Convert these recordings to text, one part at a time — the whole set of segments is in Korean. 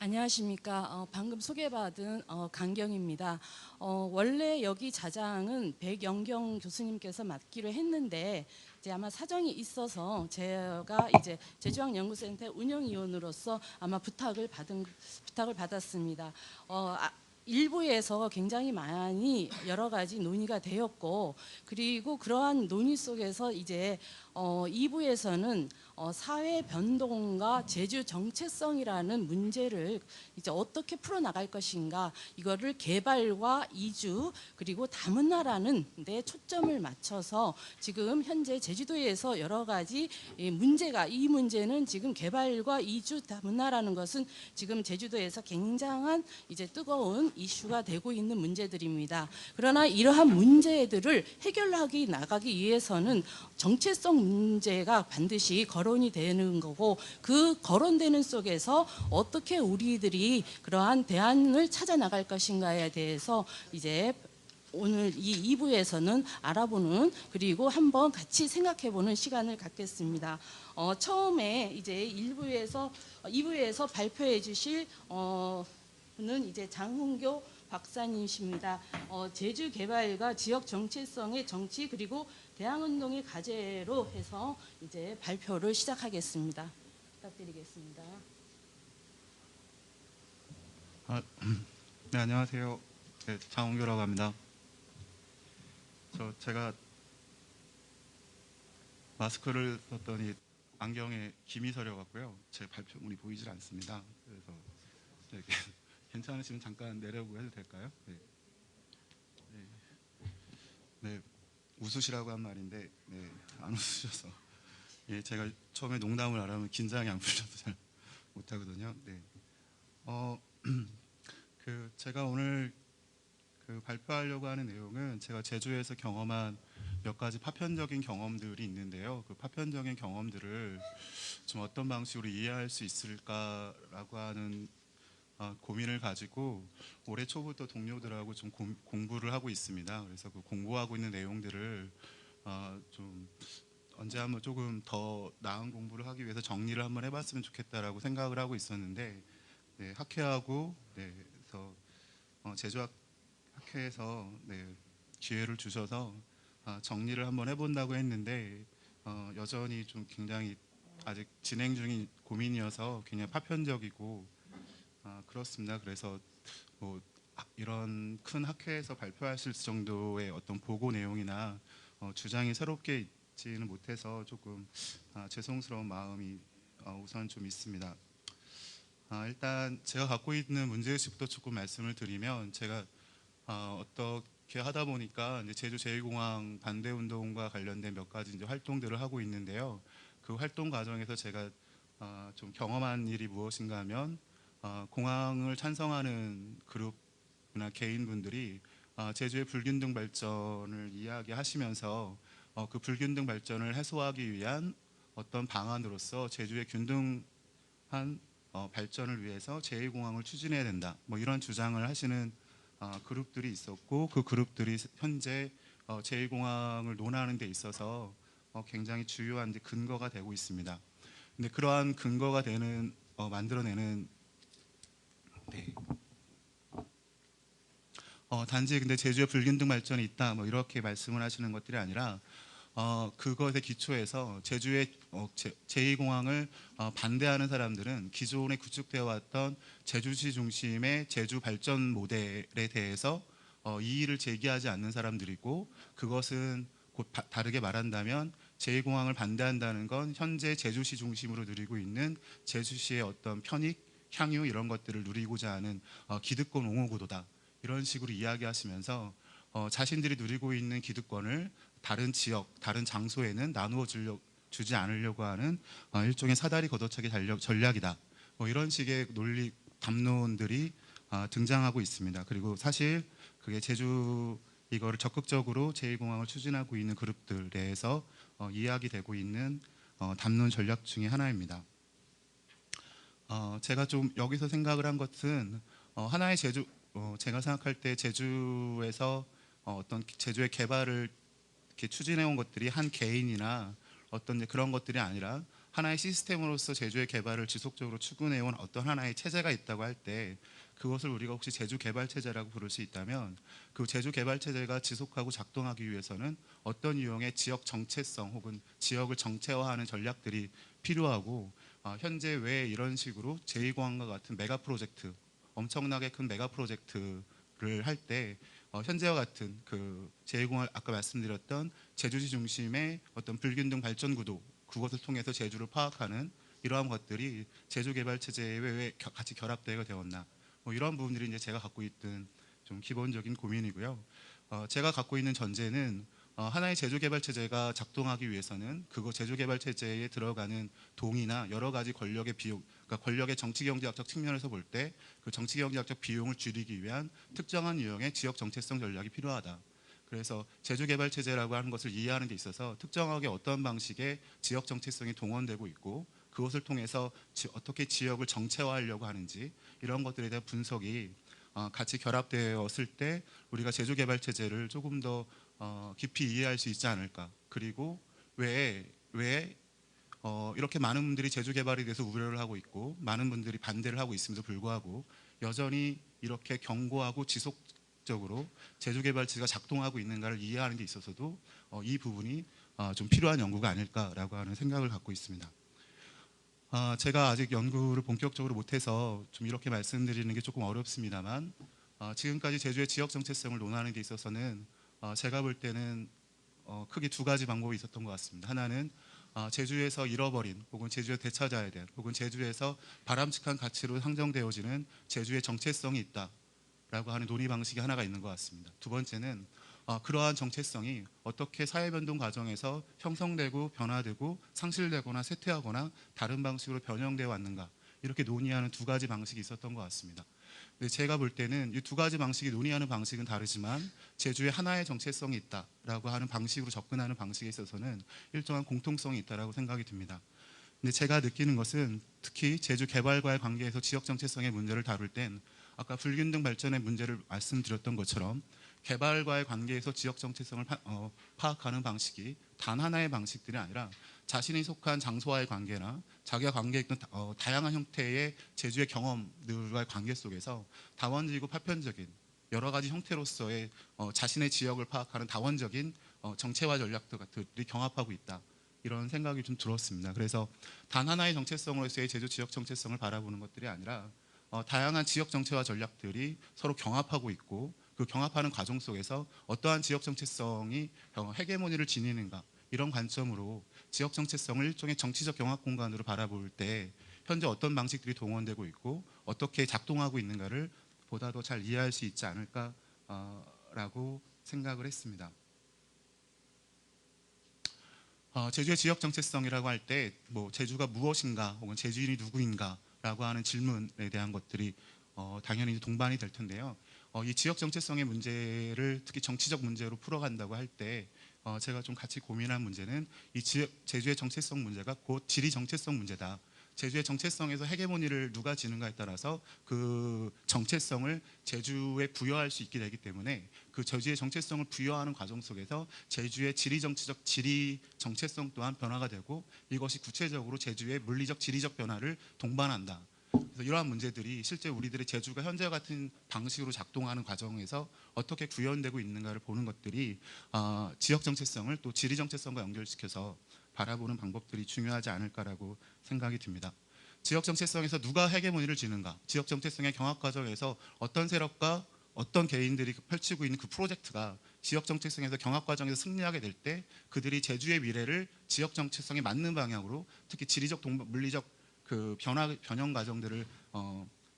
안녕하십니까. 방금 소개받은 강경입니다. 원래 여기 자장은 백영경 교수님께서 맡기로 했는데 이제 아마 사정이 있어서 제가 이제 제주학연구센터 운영위원으로서 아마 부탁을 받았습니다. 일부에서 굉장히 많이 여러 가지 논의가 되었고, 그리고 그러한 논의 속에서 이제 2부에서는 사회 변동과 제주 정체성이라는 문제를 이제 어떻게 풀어나갈 것인가, 이거를 개발과 이주 그리고 다문화라는 데 초점을 맞춰서 지금 현재 제주도에서 여러 가지 이 문제는 지금 개발과 이주 다문화라는 것은 지금 제주도에서 굉장한 이제 뜨거운 이슈가 되고 있는 문제들입니다. 그러나 이러한 문제들을 해결하기 나가기 위해서는 정체성 문제가 반드시 거론이 되는 거고, 그 거론되는 속에서 어떻게 우리들이 그러한 대안을 찾아 나갈 것인가에 대해서 이제 오늘 이 2부에서는 알아보는, 그리고 한번 같이 생각해보는 시간을 갖겠습니다. 처음에 이제 2부에서 발표해 주실 는 이제 장훈교 박사님이십니다. 제주 개발과 지역 정체성의 정치 그리고 대항운동의 과제로 해서 이제 발표를 시작하겠습니다. 부탁드리겠습니다. 네, 안녕하세요. 네, 장홍규라고 합니다. 제가 마스크를 썼더니 안경에 김이 서려 갖고요. 제 발표문이 보이질 않습니다. 그래서 네, 괜찮으시면 잠깐 내려보고 해도 될까요? 네. 네. 네, 웃으시라고 한 말인데 네, 안 웃으셔서 예, 제가 처음에 농담을 안 하면 긴장이 안 풀려서 잘 못하거든요. 네. 제가 오늘 발표하려고 하는 내용은 제가 제주에서 경험한 몇 가지 파편적인 경험들이 있는데요. 그 파편적인 경험들을 좀 어떤 방식으로 이해할 수 있을까라고 하는 고민을 가지고 올해 초부터 동료들하고 좀 공부를 하고 있습니다. 그래서 그 공부하고 있는 내용들을 좀 언제 한번 조금 더 나은 공부를 하기 위해서 정리를 한번 해봤으면 좋겠다라고 생각을 하고 있었는데, 네, 학회하고 네, 그래서 제주학회에서 네, 기회를 주셔서 정리를 한번 해본다고 했는데 여전히 좀 굉장히 아직 진행 중인 고민이어서 굉장히 파편적이고 그렇습니다. 그래서 뭐 이런 큰 학회에서 발표하실 정도의 어떤 보고 내용이나 주장이 새롭게 있지는 못해서 조금 죄송스러운 마음이 우선 좀 있습니다. 일단 제가 갖고 있는 문제의식부터 조금 말씀을 드리면, 제가 어떻게 하다 보니까 이제 제주 제2공항 반대 운동과 관련된 몇 가지 이제 활동들을 하고 있는데요. 그 활동 과정에서 제가 좀 경험한 일이 무엇인가 하면 공항을 찬성하는 그룹이나 개인분들이 제주의 불균등 발전을 이야기하시면서 그 불균등 발전을 해소하기 위한 어떤 방안으로서 제주의 균등한 발전을 위해서 제2공항을 추진해야 된다, 뭐 이런 주장을 하시는 그룹들이 있었고, 그 그룹들이 현재 제2공항을 논하는 데 있어서 굉장히 주요한 근거가 되고 있습니다. 근데 그러한 근거가 되는 만들어내는 네. 단지 근데 제주에 불균등 발전이 있다, 뭐 이렇게 말씀을 하시는 것들이 아니라 그것에 기초해서 제주의 제2공항을 반대하는 사람들은 기존에 구축되어 왔던 제주시 중심의 제주 발전 모델에 대해서 이의를 제기하지 않는 사람들이고, 그것은 곧 다르게 말한다면 제2공항을 반대한다는 건 현재 제주시 중심으로 누리고 있는 제주시의 어떤 편익, 향유 이런 것들을 누리고자 하는 기득권 옹호 구도다, 이런 식으로 이야기하시면서 자신들이 누리고 있는 기득권을 다른 지역, 다른 장소에는 나누어 주지 않으려고 하는 일종의 사다리 걷어차기 전략이다, 뭐 이런 식의 논리 담론들이 등장하고 있습니다. 그리고 사실 그게 제주 이거를 적극적으로 제2공항을 추진하고 있는 그룹들 내에서 이야기되고 있는 담론 전략 중에 하나입니다. 제가 좀 여기서 생각을 한 것은 하나의 제가 생각할 때 제주에서 어떤 제주의 개발을 이렇게 추진해 온 것들이 한 개인이나 어떤 그런 것들이 아니라 하나의 시스템으로서 제주의 개발을 지속적으로 추구해온 어떤 하나의 체제가 있다고 할 때 그것을 우리가 혹시 제주 개발 체제라고 부를 수 있다면 그 제주 개발 체제가 지속하고 작동하기 위해서는 어떤 유형의 지역 정체성 혹은 지역을 정체화하는 전략들이 필요하고 현재 왜 이런 식으로 제2공항과 같은 메가 프로젝트 엄청나게 큰 메가 프로젝트를 할 때 현재와 같은 그 제2공항 아까 말씀드렸던 제주시 중심의 어떤 불균등 발전 구도 그것을 통해서 제주를 파악하는 이러한 것들이 제주 개발 체제에 왜 같이 결합되어 되었나 뭐 이런 부분들이 이제 제가 갖고 있던 좀 기본적인 고민이고요. 제가 갖고 있는 전제는 하나의 제주 개발 체제가 작동하기 위해서는 그거 제주 개발 체제에 들어가는 동의나 여러 가지 권력의 비용, 그러니까 권력의 정치 경제학적 측면에서 볼 때 그 정치 경제학적 비용을 줄이기 위한 특정한 유형의 지역 정체성 전략이 필요하다. 그래서 제주 개발 체제라고 하는 것을 이해하는 데 있어서 특정하게 어떤 방식의 지역 정체성이 동원되고 있고 그것을 통해서 어떻게 지역을 정체화하려고 하는지 이런 것들에 대한 분석이 같이 결합되었을 때 우리가 제주 개발 체제를 조금 더 깊이 이해할 수 있지 않을까. 그리고 왜 이렇게 많은 분들이 제주 개발에 대해서 우려를 하고 있고 많은 분들이 반대를 하고 있음에도 불구하고 여전히 이렇게 견고하고 지속적으로 제주 개발 체제가 작동하고 있는가를 이해하는 데 있어서도 이 부분이 좀 필요한 연구가 아닐까라고 하는 생각을 갖고 있습니다. 제가 아직 연구를 본격적으로 못해서 좀 이렇게 말씀드리는 게 조금 어렵습니다만 지금까지 제주의 지역 정체성을 논하는 데 있어서는 제가 볼 때는 크게 두 가지 방법이 있었던 것 같습니다. 하나는 제주에서 잃어버린 혹은 제주에서 되찾아야 될 혹은 제주에서 바람직한 가치로 상정되어지는 제주의 정체성이 있다라고 하는 논의 방식이 하나가 있는 것 같습니다. 두 번째는 그러한 정체성이 어떻게 사회변동 과정에서 형성되고 변화되고 상실되거나 쇠퇴하거나 다른 방식으로 변형되어 왔는가 이렇게 논의하는 두 가지 방식이 있었던 것 같습니다. 근데 제가 볼 때는 이 두 가지 방식이 논의하는 방식은 다르지만 제주에 하나의 정체성이 있다라고 하는 방식으로 접근하는 방식에 있어서는 일정한 공통성이 있다라고 생각이 듭니다. 근데 제가 느끼는 것은 특히 제주 개발과의 관계에서 지역 정체성의 문제를 다룰 땐 아까 불균등 발전의 문제를 말씀드렸던 것처럼 개발과의 관계에서 지역 정체성을 파악하는 방식이 단 하나의 방식들이 아니라 자신이 속한 장소와의 관계나 자기가 관계했던 다양한 형태의 제주의 경험들과의 관계 속에서 다원적이고 파편적인 여러 가지 형태로서의 자신의 지역을 파악하는 다원적인 정체화 전략들이 경합하고 있다. 이런 생각이 좀 들었습니다. 그래서 단 하나의 정체성으로서의 제주 지역 정체성을 바라보는 것들이 아니라 다양한 지역 정체화 전략들이 서로 경합하고 있고 그 경합하는 과정 속에서 어떠한 지역 정체성이 헤게모니를 지니는가 이런 관점으로 지역 정체성을 일종의 정치적 경합 공간으로 바라볼 때 현재 어떤 방식들이 동원되고 있고 어떻게 작동하고 있는가를 보다 더 잘 이해할 수 있지 않을까라고 생각을 했습니다. 제주의 지역 정체성이라고 할 때 뭐 제주가 무엇인가 혹은 제주인이 누구인가라고 하는 질문에 대한 것들이 당연히 동반이 될 텐데요. 이 지역 정체성의 문제를 특히 정치적 문제로 풀어간다고 할 때 제가 좀 같이 고민한 문제는 이 제주의 정체성 문제가 곧 지리 정체성 문제다. 제주의 정체성에서 헤게모니를 누가 지는가에 따라서 그 정체성을 제주에 부여할 수 있게 되기 때문에 그 제주의 정체성을 부여하는 과정 속에서 제주의 지리 정체성 또한 변화가 되고 이것이 구체적으로 제주의 물리적 지리적 변화를 동반한다. 그래서 이러한 문제들이 실제 우리들의 제주가 현재 같은 방식으로 작동하는 과정에서 어떻게 구현되고 있는가를 보는 것들이 지역 정체성을 또 지리 정체성과 연결시켜서 바라보는 방법들이 중요하지 않을까라고 생각이 듭니다. 지역 정체성에서 누가 헤게모니를 지는가, 지역 정체성의 경합 과정에서 어떤 세력과 어떤 개인들이 펼치고 있는 그 프로젝트가 지역 정체성에서 경합 과정에서 승리하게 될 때 그들이 제주의 미래를 지역 정체성에 맞는 방향으로 특히 지리적 물리적 그 변형 과정들을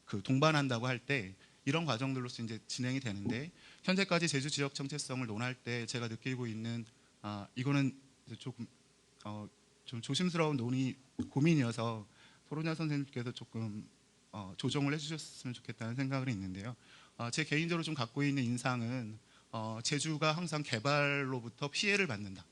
그 동반한다고 할 때 이런 과정들로서 이제 진행이 되는데 현재까지 제주 지역 정체성을 논할 때 제가 느끼고 있는 이거는 조금 좀 조심스러운 고민이어서 토론자 선생님께서 조금 조정을 해주셨으면 좋겠다는 생각은 있는데요. 제 개인적으로 좀 갖고 있는 인상은 제주가 항상 개발로부터 피해를 받는다.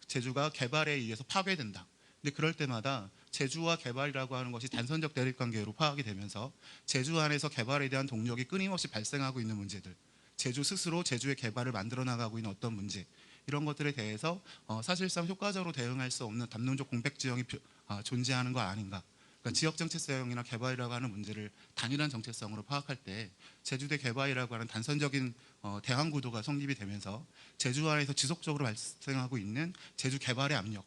제주가 개발에 의해서 파괴된다. 근데 그럴 때마다 제주와 개발이라고 하는 것이 단선적 대립관계로 파악이 되면서 제주 안에서 개발에 대한 동력이 끊임없이 발생하고 있는 문제들, 제주 스스로 제주의 개발을 만들어 나가고 있는 어떤 문제 이런 것들에 대해서 사실상 효과적으로 대응할 수 없는 담론적 공백 지형이 존재하는 거 아닌가. 그러니까 지역 정체성이나 개발이라고 하는 문제를 단일한 정체성으로 파악할 때 제주대 개발이라고 하는 단선적인 대항 구도가 성립이 되면서 제주 안에서 지속적으로 발생하고 있는 제주 개발의 압력.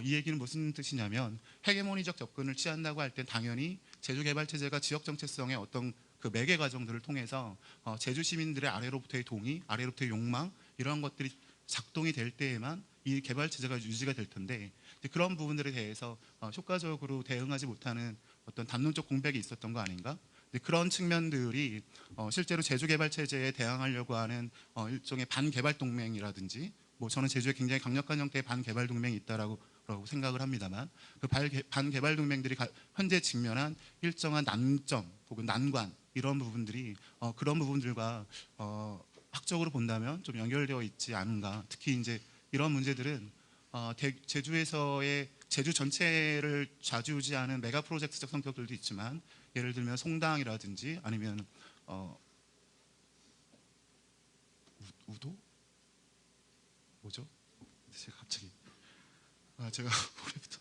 이 얘기는 무슨 뜻이냐면 헤게모니적 접근을 취한다고 할 땐 당연히 제주 개발 체제가 지역 정체성의 어떤 그 매개 과정들을 통해서 제주 시민들의 아래로부터의 동의, 아래로부터의 욕망 이런 것들이 작동이 될 때에만 이 개발 체제가 유지가 될 텐데 그런 부분들에 대해서 효과적으로 대응하지 못하는 어떤 담론적 공백이 있었던 거 아닌가? 그런 측면들이 실제로 제주 개발 체제에 대항하려고 하는 일종의 반개발 동맹이라든지 뭐 저는 제주에 굉장히 강력한 형태의 반개발 동맹이 있다라고 생각을 합니다만 그 반개발 동맹들이 현재 직면한 일정한 난점 혹은 난관 이런 부분들이 그런 부분들과 학적으로 본다면 좀 연결되어 있지 않은가. 특히 이제 이런 문제들은 제주에서의 제주 전체를 좌지우지하는 메가 프로젝트적 성격들도 있지만 예를 들면 송당이라든지 아니면 우도 뭐죠? 제가 갑자기 제가 올해부터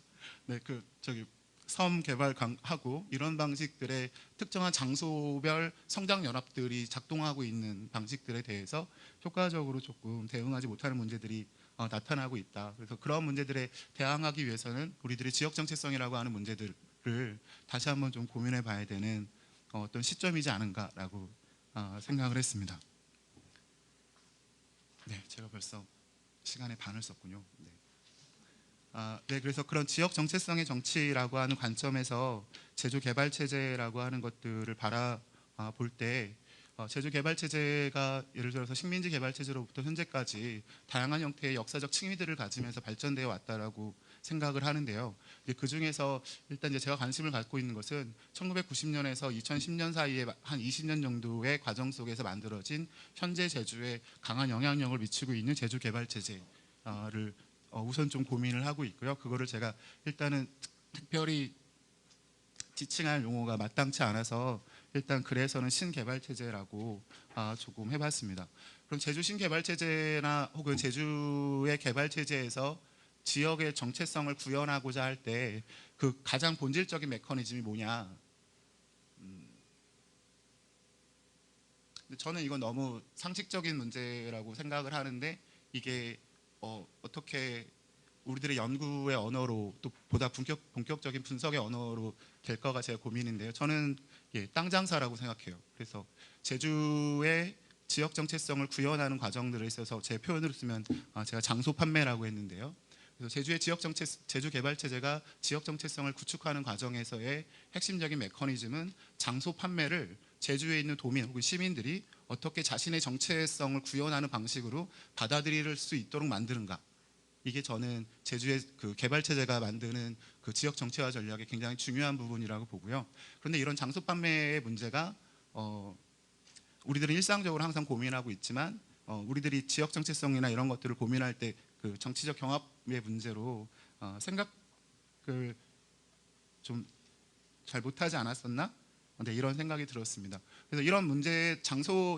그 저기 섬 개발하고 이런 방식들의 특정한 장소별 성장 연합들이 작동하고 있는 방식들에 대해서 효과적으로 조금 대응하지 못하는 문제들이 나타나고 있다. 그래서 그런 문제들에 대항하기 위해서는 우리들의 지역 정체성이라고 하는 문제들을 다시 한번 좀 고민해 봐야 되는 어떤 시점이지 않은가라고 생각을 했습니다. 네, 제가 벌써 시간의 반을 썼군요. 네. 네, 그래서 그런 지역 정체성의 정치라고 하는 관점에서 제주 개발 체제라고 하는 것들을 바라볼 때 제주 개발 체제가 예를 들어서 식민지 개발 체제로부터 현재까지 다양한 형태의 역사적 층위들을 가지면서 발전되어 왔다라고 생각을 하는데요. 그 중에서 일단 이제 제가 관심을 갖고 있는 것은 1990년에서 2010년 사이에 한 20년 정도의 과정 속에서 만들어진 현재 제주에 강한 영향력을 미치고 있는 제주 개발 체제를 우선 좀 고민을 하고 있고요. 그거를 제가 일단은 특별히 지칭할 용어가 마땅치 않아서 일단 그래서는 신개발체제라고 조금 해봤습니다. 그럼 제주 신개발체제나 혹은 제주의 개발체제에서 지역의 정체성을 구현하고자 할 때 그 가장 본질적인 메커니즘이 뭐냐. 저는 이건 너무 상식적인 문제라고 생각을 하는데 이게 어떻게 우리들의 연구의 언어로 또 보다 본격적인 분석의 언어로 될까가 제 고민인데요. 저는 땅 장사라고 생각해요. 그래서 제주의 지역 정체성을 구현하는 과정들에 있어서 제 표현으로 쓰면 제가 장소 판매라고 했는데요. 그래서 제주의 제주 개발 체제가 지역 정체성을 구축하는 과정에서의 핵심적인 메커니즘은 장소 판매를 제주에 있는 도민 혹은 시민들이 어떻게 자신의 정체성을 구현하는 방식으로 받아들일 수 있도록 만드는가. 이게 저는 제주의 그 개발 체제가 만드는 그 지역 정체화 전략의 굉장히 중요한 부분이라고 보고요. 그런데 이런 장소 판매의 문제가 우리들은 일상적으로 항상 고민하고 있지만 우리들이 지역 정체성이나 이런 것들을 고민할 때 그 정치적 경합의 문제로 생각을 좀 잘 못하지 않았었나? 네, 이런 생각이 들었습니다. 그래서 이런 문제,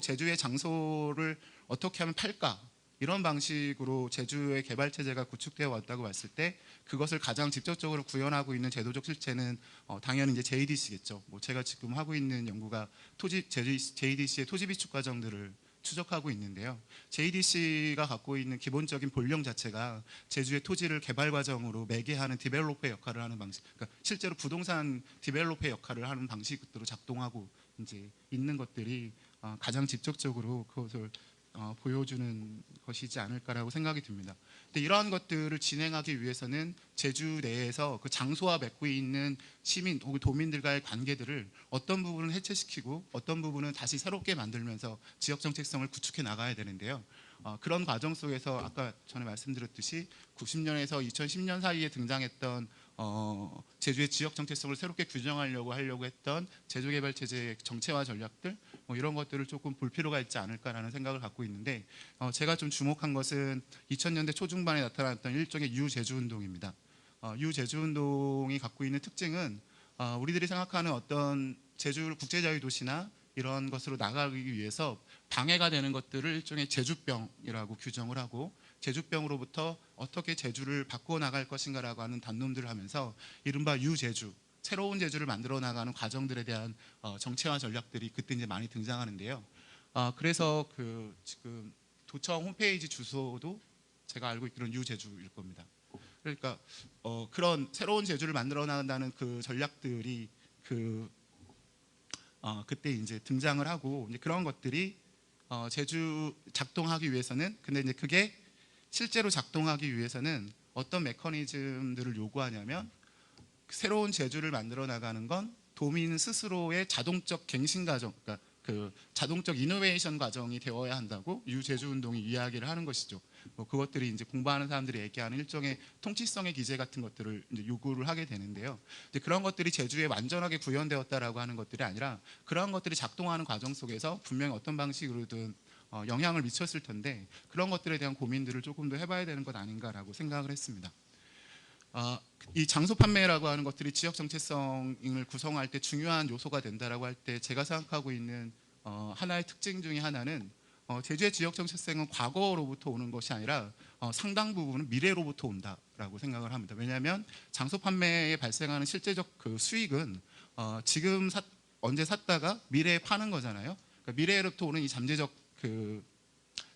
제주의 장소를 어떻게 하면 팔까? 이런 방식으로 제주의 개발 체제가 구축되어 왔다고 봤을 때 그것을 가장 직접적으로 구현하고 있는 제도적 실체는 당연히 이제 JDC겠죠. 뭐 제가 지금 하고 있는 연구가 JDC의 토지 비축 과정들을 추적하고 있는데요. JDC가 갖고 있는 기본적인 본령 자체가 제주의 토지를 개발 과정으로 매개하는 디벨로퍼 역할을 하는 방식, 그러니까 실제로 부동산 디벨로퍼 역할을 하는 방식으로 작동하고 이제 있는 것들이 가장 직접적으로 그것을 보여주는 것이지 않을까라고 생각이 듭니다. 근데 이러한 것들을 진행하기 위해서는 제주 내에서 그 장소와 맺고 있는 시민 혹은 도민들과의 관계들을 어떤 부분은 해체시키고 어떤 부분은 다시 새롭게 만들면서 지역 정체성을 구축해 나가야 되는데요. 그런 과정 속에서 아까 전에 말씀드렸듯이 90년에서 2010년 사이에 등장했던 제주의 지역 정체성을 새롭게 규정하려고 했던 제주개발체제의 정체화 전략들 뭐 이런 것들을 조금 볼 필요가 있지 않을까라는 생각을 갖고 있는데 제가 좀 주목한 것은 2000년대 초중반에 나타났던 일종의 유제주운동입니다. 유제주운동이 갖고 있는 특징은 우리들이 생각하는 어떤 제주를 국제자유도시나 이런 것으로 나가기 위해서 방해가 되는 것들을 일종의 제주병이라고 규정을 하고 제주병으로부터 어떻게 제주를 바꾸어 나갈 것인가라고 하는 담론들을 하면서 이른바 유제주, 새로운 제주를 만들어 나가는 과정들에 대한 정체화 전략들이 그때 이제 많이 등장하는데요. 그래서 그 지금 도청 홈페이지 주소도 제가 알고 있기로는 유제주일 겁니다. 그러니까 그런 새로운 제주를 만들어 나간다는 그 전략들이 그때 이제 등장을 하고, 이제 그런 것들이 제주 작동하기 위해서는, 근데 이제 그게 실제로 작동하기 위해서는 어떤 메커니즘들을 요구하냐면, 새로운 제주를 만들어 나가는 건 도민 스스로의 자동적 갱신 과정, 그러니까 그 자동적 이노베이션 과정이 되어야 한다고 유제주 운동이 이야기를 하는 것이죠. 뭐 그것들이 이제 공부하는 사람들이 얘기하는 일종의 통치성의 기제 같은 것들을 이제 요구를 하게 되는데요. 이제 그런 것들이 제주에 완전하게 구현되었다라고 하는 것들이 아니라, 그러한 것들이 작동하는 과정 속에서 분명히 어떤 방식으로든 영향을 미쳤을 텐데, 그런 것들에 대한 고민들을 조금 더 해봐야 되는 것 아닌가라고 생각을 했습니다. 이 장소 판매라고 하는 것들이 지역 정체성을 구성할 때 중요한 요소가 된다라고 할 때, 제가 생각하고 있는 하나의 특징 중에 하나는, 제주의 지역 정체성은 과거로부터 오는 것이 아니라 상당 부분은 미래로부터 온다라고 생각을 합니다. 왜냐하면 장소 판매에 발생하는 실제적 그 수익은 지금 언제 샀다가 미래에 파는 거잖아요. 그러니까 미래로부터 오는 이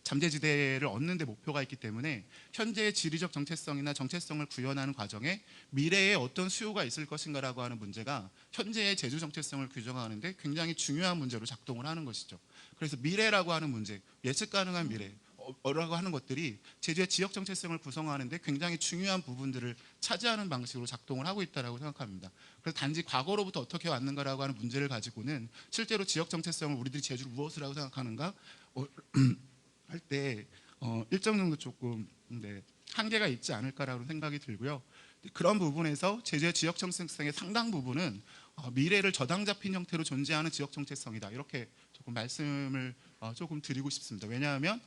잠재지대를 얻는 데 목표가 있기 때문에, 현재의 지리적 정체성이나 정체성을 구현하는 과정에 미래에 어떤 수요가 있을 것인가라고 하는 문제가 현재의 제주 정체성을 규정하는데 굉장히 중요한 문제로 작동을 하는 것이죠. 그래서 미래라고 하는 문제, 예측 가능한 미래라고 하는 것들이 제주의 지역 정체성을 구성하는데 굉장히 중요한 부분들을 차지하는 방식으로 작동을 하고 있다고 생각합니다. 그래서 단지 과거로부터 어떻게 왔는가라고 하는 문제를 가지고는 실제로 지역 정체성을 우리들이 제주를 무엇이라고 생각하는가 할 때 일정 정도 조금 한계가 있지 않을까라는 생각이 들고요. 그런 부분에서 제주의 지역 정체성의 상당 부분은 미래를 저당 잡힌 형태로 존재하는 지역 정체성이다, 이렇게 조금 말씀을 조금 드리고 싶습니다. 왜냐하면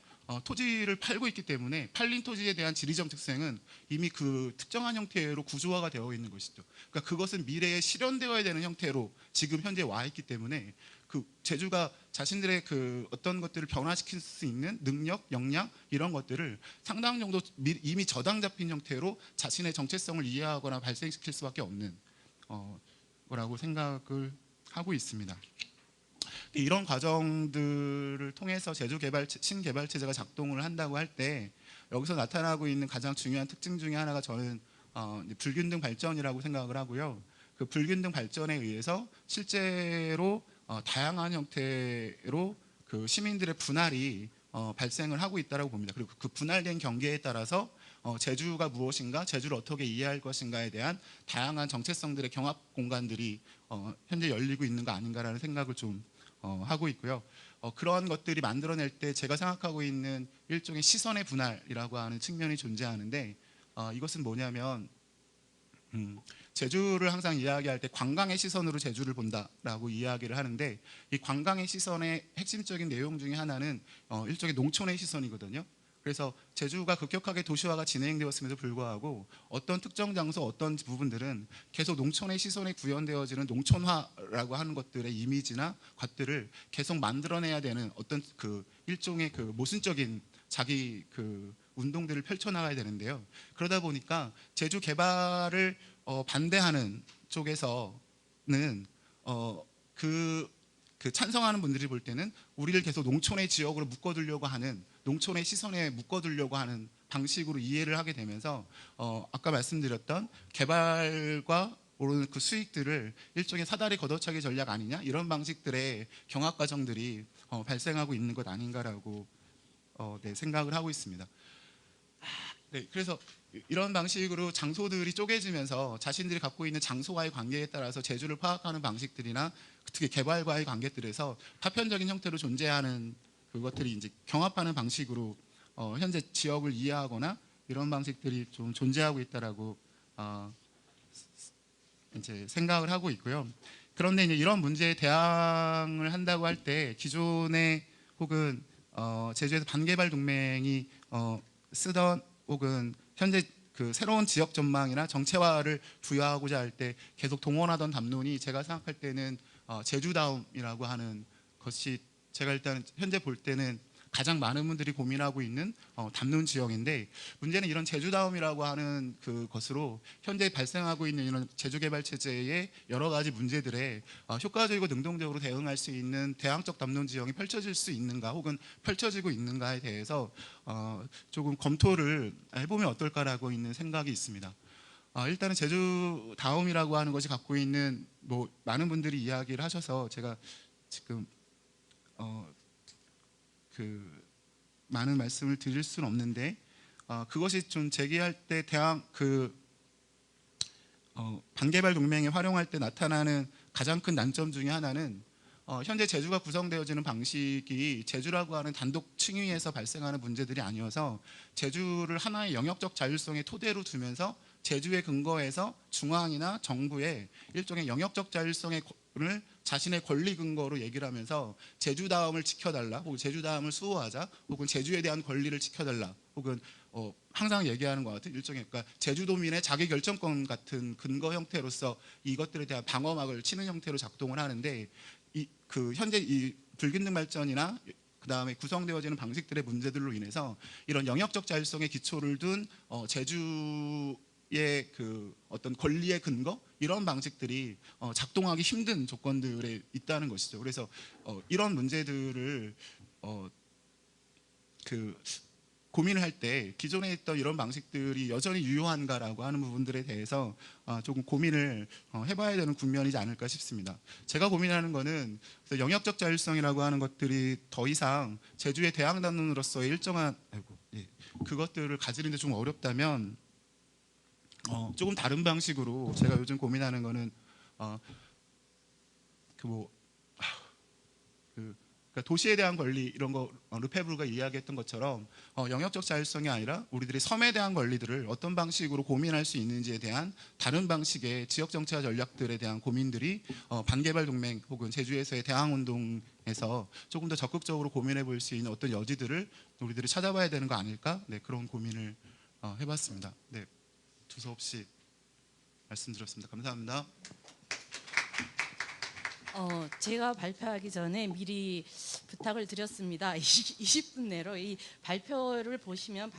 토지를 팔고 있기 때문에 팔린 토지에 대한 지리 정체성은 이미 그 특정한 형태로 구조화가 되어 있는 것이죠. 그러니까 그것은 미래에 실현되어야 되는 형태로 지금 현재 와 있기 때문에, 그 제주가 자신들의 그 어떤 것들을 변화시킬 수 있는 능력, 역량, 이런 것들을 상당 정도 이미 저당 잡힌 형태로 자신의 정체성을 이해하거나 발생시킬 수밖에 없는 거라고 생각을 하고 있습니다. 이런 과정들을 통해서 제주 신개발 체제가 작동을 한다고 할 때, 여기서 나타나고 있는 가장 중요한 특징 중에 하나가 저는 불균등 발전이라고 생각을 하고요. 그 불균등 발전에 의해서 실제로 다양한 형태로 그 시민들의 분할이 발생을 하고 있다고 봅니다. 그리고 그 분할된 경계에 따라서 제주가 무엇인가, 제주를 어떻게 이해할 것인가에 대한 다양한 정체성들의 경합 공간들이 현재 열리고 있는 거 아닌가라는 생각을 좀 하고 있고요. 그런 것들이 만들어낼 때 제가 생각하고 있는 일종의 시선의 분할이라고 하는 측면이 존재하는데, 이것은 뭐냐면 제주를 항상 이야기할 때 관광의 시선으로 제주를 본다라고 이야기를 하는데, 이 관광의 시선의 핵심적인 내용 중에 하나는 일종의 농촌의 시선이거든요. 그래서 제주가 급격하게 도시화가 진행되었음에도 불구하고 어떤 특정 장소, 어떤 부분들은 계속 농촌의 시선에 구현되어지는 농촌화라고 하는 것들의 이미지나 것들을 계속 만들어내야 되는 어떤 그 일종의 그 모순적인 자기 그 운동들을 펼쳐나가야 되는데요. 그러다 보니까 제주 개발을 반대하는 쪽에서는 그 찬성하는 분들이 볼 때는 우리를 계속 농촌의 지역으로 묶어두려고 하는, 농촌의 시선에 묶어두려고 하는 방식으로 이해를 하게 되면서 아까 말씀드렸던 개발과 오르는 그 수익들을 일종의 사다리 걷어차기 전략 아니냐, 이런 방식들의 경합 과정들이 발생하고 있는 것 아닌가라고 생각을 하고 있습니다. 네, 그래서 이런 방식으로 장소들이 쪼개지면서 자신들이 갖고 있는 장소와의 관계에 따라서 제주를 파악하는 방식들이나 특히 개발과의 관계들에서 파편적인 형태로 존재하는 그것들이 이제 경합하는 방식으로 현재 지역을 이해하거나 이런 방식들이 좀 존재하고 있다라고 이제 생각을 하고 있고요. 그런데 이제 이런 문제에 대항을 한다고 할 때 기존의 혹은 제주에서 반개발 동맹이 쓰던 혹은 현재 그 새로운 지역 전망이나 정체화를 부여하고자 할 때 계속 동원하던 담론이, 제가 생각할 때는 제주다움이라고 하는 것이, 제가 일단 현재 볼 때는 가장 많은 분들이 고민하고 있는 담론 지형인데, 문제는 이런 제주다움이라고 하는 그것으로 현재 발생하고 있는 이런 제주개발 체제의 여러 가지 문제들에 효과적이고 능동적으로 대응할 수 있는 대항적 담론 지형이 펼쳐질 수 있는가, 혹은 펼쳐지고 있는가에 대해서 조금 검토를 해보면 어떨까라고 있는 생각이 있습니다. 일단은 제주다움이라고 하는 것이 갖고 있는 뭐 많은 분들이 이야기를 하셔서 제가 지금 그 많은 말씀을 드릴 수는 없는데, 그것이 좀 제기할 때 반개발 동맹에 활용할 때 나타나는 가장 큰 난점 중에 하나는, 현재 제주가 구성되어지는 방식이 제주라고 하는 단독 층위에서 발생하는 문제들이 아니어서 제주를 하나의 영역적 자율성의 토대로 두면서 제주에 근거해서 중앙이나 정부의 일종의 영역적 자율성을 자신의 권리 근거로 얘기를 하면서 제주다움을 지켜달라, 혹은 제주다움을 수호하자, 혹은 제주에 대한 권리를 지켜달라, 혹은 항상 얘기하는 것 같은 일종의, 그러니까 제주도민의 자기 결정권 같은 근거 형태로서 이것들에 대한 방어막을 치는 형태로 작동을 하는데, 현재 이 불균등 발전이나 그 다음에 구성되어지는 방식들의 문제들로 인해서 이런 영역적 자율성의 기초를 둔 제주의 그 어떤 권리의 근거, 이런 방식들이 작동하기 힘든 조건들에 있다는 것이죠. 그래서 이런 문제들을 고민을 할 때 기존에 있던 이런 방식들이 여전히 유효한가라고 하는 부분들에 대해서 조금 고민을 해봐야 되는 국면이지 않을까 싶습니다. 제가 고민하는 거는 영역적 자율성이라고 하는 것들이 더 이상 제주의 대항단론으로서의 일정한 그것들을 가지는데 좀 어렵다면, 조금 다른 방식으로 제가 요즘 고민하는 거는 그러니까 도시에 대한 권리, 이런 거 르페브르가 이야기했던 것처럼 영역적 자율성이 아니라 우리들이 섬에 대한 권리들을 어떤 방식으로 고민할 수 있는지에 대한 다른 방식의 지역 정치화 전략들에 대한 고민들이 반개발 동맹 혹은 제주에서의 대항 운동에서 조금 더 적극적으로 고민해 볼 수 있는 어떤 여지들을 우리들이 찾아봐야 되는 거 아닐까? 네, 그런 고민을 해봤습니다. 네, 두서없이 말씀드렸습니다. 감사합니다. 제가 발표하기 전에 미리 부탁을 드렸습니다. 20분 내로 이 발표를 보시면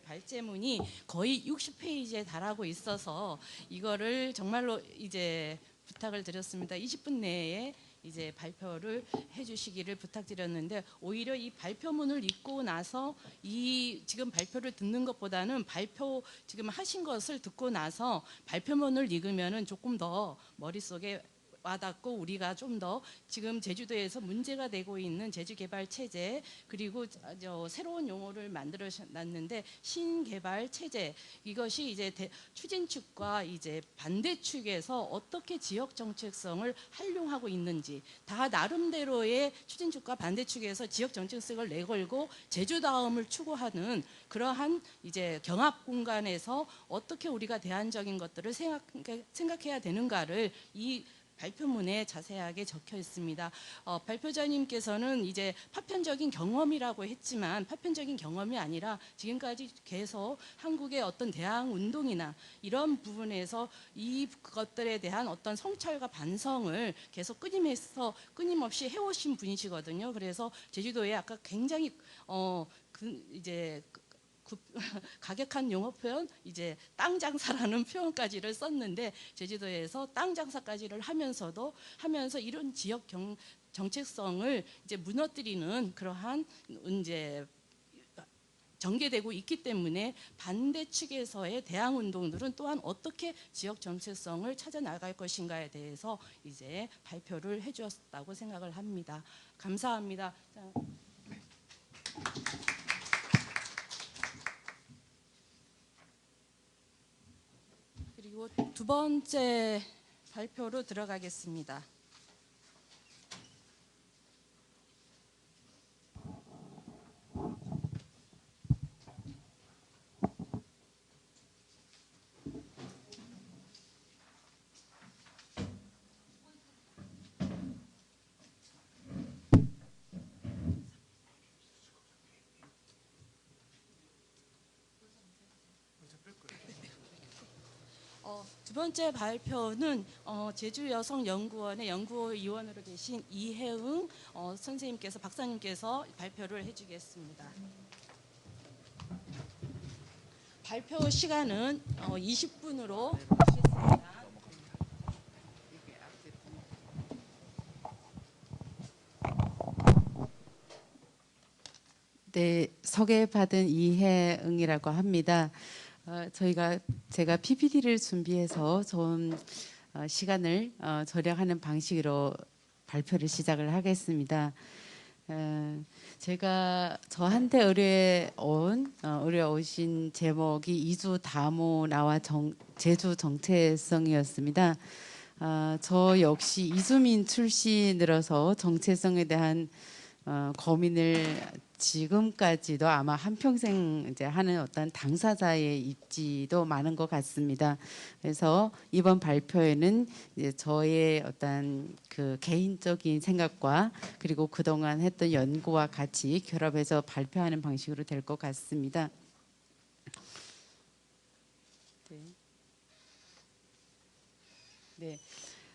발제문이 거의 60페이지에 달하고 있어서 이거를 정말로 이제 부탁을 드렸습니다. 20분 내에 이제 발표를 해주시기를 부탁드렸는데, 오히려 이 발표문을 읽고 나서 이 지금 발표를 듣는 것보다는 발표 지금 하신 것을 듣고 나서 발표문을 읽으면은 조금 더 머릿속에 와닿고, 우리가 좀 더 지금 제주도에서 문제가 되고 있는 제주개발 체제, 그리고 새로운 용어를 만들어 놨는데 신개발 체제, 이것이 이제 추진 측과 이제 반대 측에서 어떻게 지역 정책성을 활용하고 있는지, 다 나름대로의 추진 측과 반대 측에서 지역 정책성을 내걸고 제주다움을 추구하는 그러한 이제 경합 공간에서 어떻게 우리가 대안적인 것들을 생각해야 되는가를 이 발표문에 자세하게 적혀 있습니다. 발표자님께서는 이제 파편적인 경험이라고 했지만 파편적인 경험이 아니라 지금까지 계속 한국의 어떤 대항 운동이나 이런 부분에서 이것들에 대한 어떤 성찰과 반성을 계속 끊임없이 해오신 분이시거든요. 그래서 제주도에 아까 굉장히 이제 가격한 용어 표현, 이제 땅 장사라는 표현까지를 썼는데, 제주도에서 땅 장사까지를 하면서 이런 지역 정체성을 이제 무너뜨리는 그러한 이제 전개되고 있기 때문에 반대 측에서의 대항 운동들은 또한 어떻게 지역 정체성을 찾아 나갈 것인가에 대해서 이제 발표를 해주었다고 생각을 합니다. 감사합니다. 그리고 두 번째 발표로 들어가겠습니다. 두 번째 발표는 제주여성연구원의 연구위원으로 계신 이혜응 선생님께서 박사님께서 발표를 해주겠습니다. 발표 시간은 20분으로 하겠습니다. 네, 소개받은 이혜응이라고 합니다. 제가 PPT를 준비해서 좀 시간을 절약하는 방식으로 발표를 시작을 하겠습니다. 제가 저한테 의뢰에 오신 제목이 이주 다문화와 제주 정체성이었습니다. 저 역시 이주민 출신으로서 정체성에 대한 고민을 지금까지도 아마 한평생 이제 하는 어떤 당사자의 입지도 많은 것 같습니다. 그래서 이번 발표에는 이제 저의 어떤 그 개인적인 생각과 그리고 그동안 했던 연구와 같이 결합해서 발표하는 방식으로 될 것 같습니다. 네.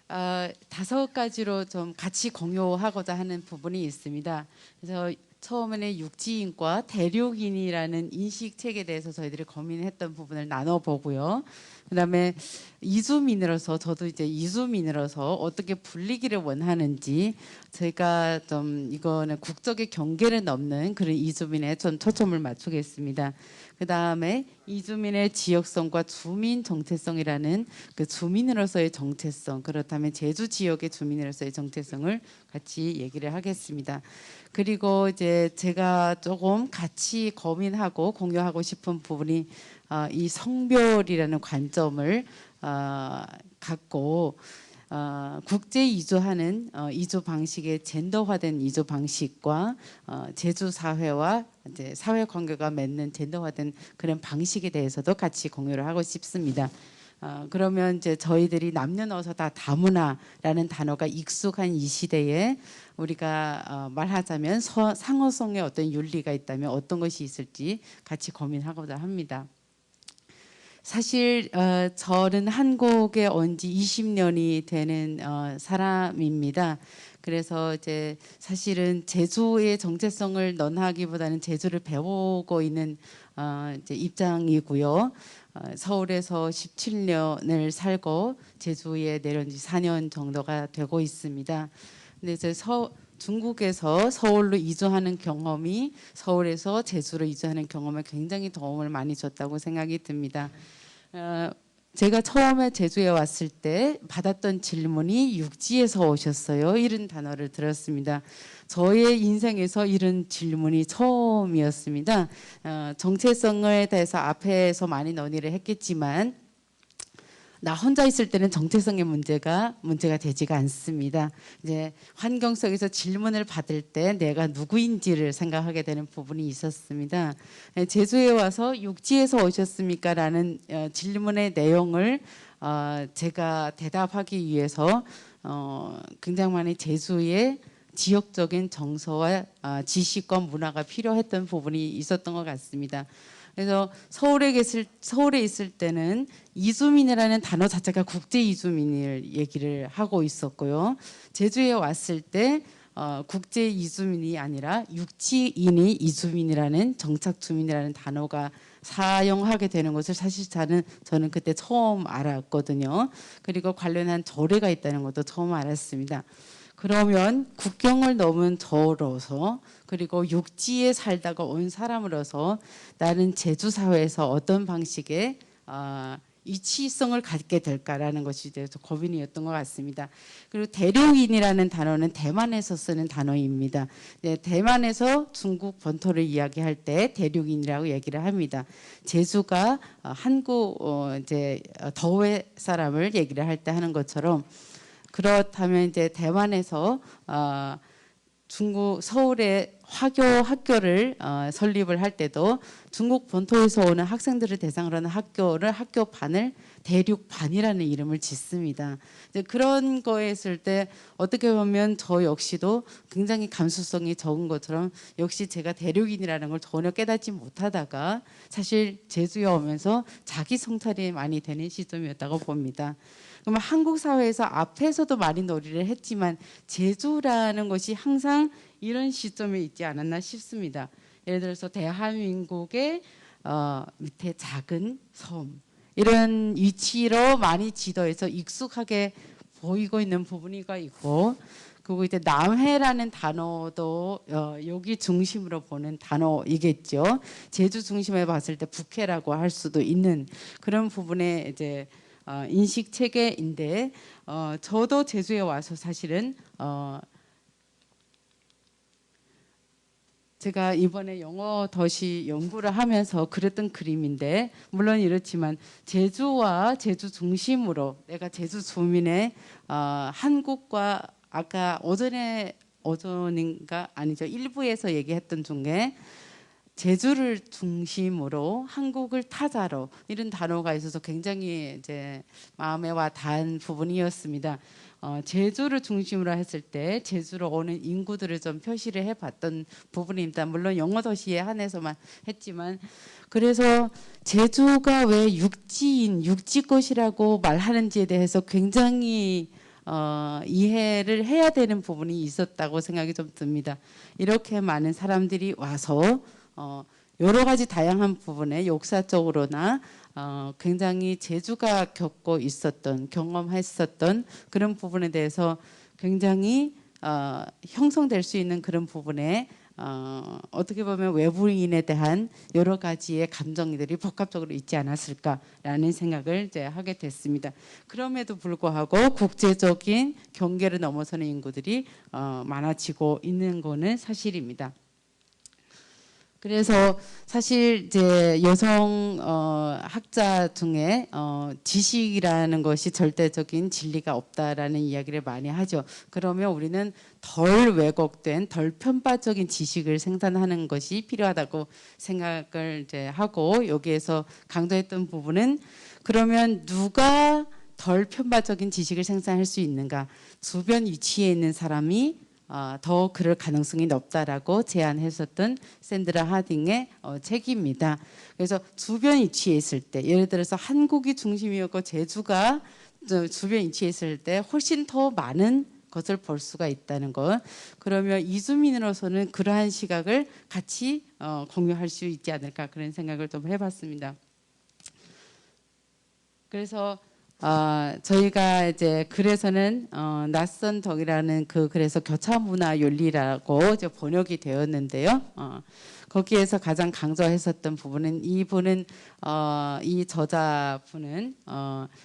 5가지로 좀 같이 공유하고자 하는 부분이 있습니다. 그래서 처음에는 육지인과 대륙인이라는 인식책에 대해서 저희들이 고민했던 부분을 나눠보고요. 그다음에 이주민으로서 저도 이제 이주민으로서 어떻게 불리기를 원하는지 제가 좀 이거는 국적의 경계를 넘는 그런 이주민에 좀 초점을 맞추겠습니다. 그다음에 이주민의 지역성과 주민 정체성이라는 그 주민으로서의 정체성, 그렇다면 제주 지역의 주민으로서의 정체성을 같이 얘기를 하겠습니다. 그리고 이제 제가 조금 같이 고민하고 공유하고 싶은 부분이 이 성별이라는 관점을 갖고 국제 이주하는 이주 방식의 젠더화된 이주 방식과 제주 사회와 이제 사회 관계가 맺는 젠더화된 그런 방식에 대해서도 같이 공유를 하고 싶습니다. 그러면 이제 저희들이 남녀노소 다 다문화라는 단어가 익숙한 이 시대에 우리가 말하자면 상호성의 어떤 윤리가 있다면 어떤 것이 있을지 같이 고민하고자 합니다. 사실 저는 한국에 온 지 20년이 되는 사람입니다. 그래서 이제 사실은 제주의 정체성을 논하기보다는 제주를 배우고 있는 이제 입장이고요. 서울에서 17년을 살고 제주에 내려온 지 4년 정도가 되고 있습니다. 근데 이제 중국에서 서울로 이주하는 경험이 서울에서 제주로 이주하는 경험에 굉장히 도움을 많이 줬다고 생각이 듭니다. 제가 처음에 제주에 왔을 때 받았던 질문이 육지에서 오셨어요? 이런 단어를 들었습니다. 저의 인생에서 이런 질문이 처음이었습니다. 정체성에 대해서 앞에서 많이 논의를 했겠지만 나 혼자 있을 때는 정체성의 문제가 되지가 않습니다. 이제 환경 속에서 질문을 받을 때 내가 누구인지를 생각하게 되는 부분이 있었습니다. 제주에 와서 육지에서 오셨습니까라는 질문의 내용을 제가 대답하기 위해서 굉장히 많이 제주의 지역적인 정서와 지식과 문화가 필요했던 부분이 있었던 것 같습니다. 그래서 서울에 있을 때는 이주민이라는 단어 자체가 국제 이주민을 얘기를 하고 있었고요. 제주에 왔을 때 국제 이주민이 아니라 육지인이 이주민이라는 정착 주민이라는 단어가 사용하게 되는 것을 사실 저는 그때 처음 알았거든요. 그리고 관련한 조례가 있다는 것도 처음 알았습니다. 그러면 국경을 넘은 저로서 그리고 육지에 살다가 온 사람으로서 나는 제주 사회에서 어떤 방식의 이치성을 갖게 될까라는 것이 이제 고민이었던 것 같습니다. 그리고 대륙인이라는 단어는 대만에서 쓰는 단어입니다. 네, 대만에서 중국 본토를 이야기할 때 대륙인이라고 얘기를 합니다. 제주가 한국 이제 더웨 사람을 얘기를 할 때 하는 것처럼. 그렇다면 이제 대만에서 중국 서울에 화교 학교를 설립을 할 때도 중국 본토에서 오는 학생들을 대상으로 하는 학교를 학교반을 대륙반이라는 이름을 짓습니다. 이제 그런 거에 했을 때 어떻게 보면 저 역시도 굉장히 감수성이 적은 것처럼 역시 제가 대륙인이라는 걸 전혀 깨닫지 못하다가 사실 제주에 오면서 자기 성찰이 많이 되는 시점이었다고 봅니다. 그러면 한국 사회에서 앞에서도 많이 놀이를 했지만 제주라는 것이 항상 이런 시점에 있지 않았나 싶습니다. 예를 들어서 대한민국의 밑에 작은 섬 이런 위치로 많이 지도해서 익숙하게 보이고 있는 부분이가 있고, 그리고 이제 남해라는 단어도 여기 중심으로 보는 단어이겠죠. 제주 중심에 봤을 때 북해라고 할 수도 있는 그런 부분의 이제 인식 체계인데, 저도 제주에 와서 사실은 제가 이번에 영어 더시 연구를 하면서 그렸던 그림인데, 물론 이렇지만 제주와 제주 중심으로 내가 제주 주민의 한국과 아까 오전인가 아니죠, 일부에서 얘기했던 중에 제주를 중심으로 한국을 타자로 이런 단어가 있어서 굉장히 이제 마음에 와 닿은 부분이었습니다. 제주를 중심으로 했을 때 제주로 오는 인구들을 좀 표시를 해봤던 부분입니다. 물론 영어 도시에 한해서만 했지만, 그래서 제주가 왜 육지꽃이라고 말하는지에 대해서 굉장히 이해를 해야 되는 부분이 있었다고 생각이 좀 듭니다. 이렇게 많은 사람들이 와서 여러 가지 다양한 부분에 역사적으로나 굉장히 제주가 겪고 있었던 경험했었던 그런 부분에 대해서 굉장히 형성될 수 있는 그런 부분에 어떻게 보면 외부인에 대한 여러 가지의 감정들이 복합적으로 있지 않았을까라는 생각을 이제 하게 됐습니다. 그럼에도 불구하고 국제적인 경계를 넘어서는 인구들이 많아지고 있는 거는 사실입니다. 그래서 사실 이제 여성 학자 중에 지식이라는 것이 절대적인 진리가 없다라는 이야기를 많이 하죠. 그러면 우리는 덜 왜곡된, 덜 편파적인 지식을 생산하는 것이 필요하다고 생각을 이제 하고, 여기에서 강조했던 부분은 그러면 누가 덜 편파적인 지식을 생산할 수 있는가? 주변 위치에 있는 사람이 더 그럴 가능성이 높다라고 제안했었던 샌드라 하딩의 책입니다. 그래서 주변 위치에 있을 때, 예를 들어서 한국이 중심이었고 제주가 주변 위치에 있을 때 훨씬 더 많은 것을 볼 수가 있다는 것. 그러면 이주민으로서는 그러한 시각을 같이 공유할 수 있지 않을까, 그런 생각을 좀 해봤습니다. 그래서 저희가 이제 글에서는 낯선 덕이라는 그래서 교차 문화 윤리라고 이제 번역이 되었는데요. 거기에서 가장 강조했었던 부분은 이분은 이 저자분은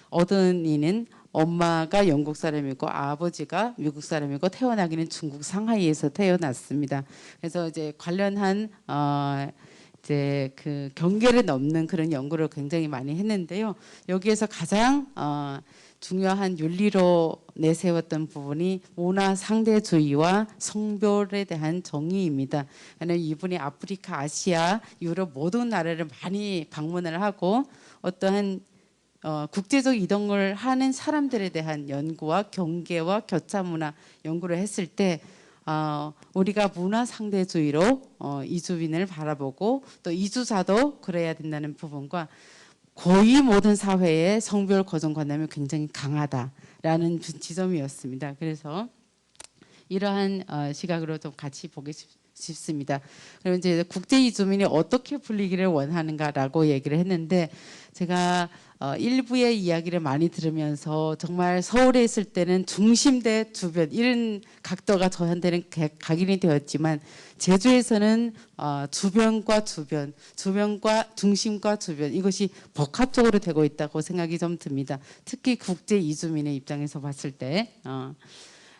어든이는 엄마가 영국 사람이고 아버지가 미국 사람이고 태어나기는 중국 상하이에서 태어났습니다. 그래서 이제 관련한 이제 그 경계를 넘는 그런 연구를 굉장히 많이 했는데요. 여기에서 가장 중요한 윤리로 내세웠던 부분이 문화 상대주의와 성별에 대한 정의입니다. 왜냐하면 이분이 아프리카, 아시아, 유럽 모든 나라를 많이 방문을 하고 어떠한 국제적 이동을 하는 사람들에 대한 연구와 경계와 교차 문화 연구를 했을 때 우리가 문화 상대주의로 이주민을 바라보고 또 이주자도 그래야 된다는 부분과 거의 모든 사회의 성별 고정관념이 굉장히 강하다라는 지점이었습니다. 그래서 이러한 시각으로 좀 같이 보고 싶습니다. 그럼 이제 국제 이주민이 어떻게 불리기를 원하는가라고 얘기를 했는데, 제가 일부의 이야기를 많이 들으면서 정말 서울에 있을 때는 중심대 주변 이런 각도가 저한테는 각인이 되었지만, 제주에서는 주변과 주변, 주변과 중심과 주변, 이것이 복합적으로 되고 있다고 생각이 좀 듭니다. 특히 국제 이주민의 입장에서 봤을 때.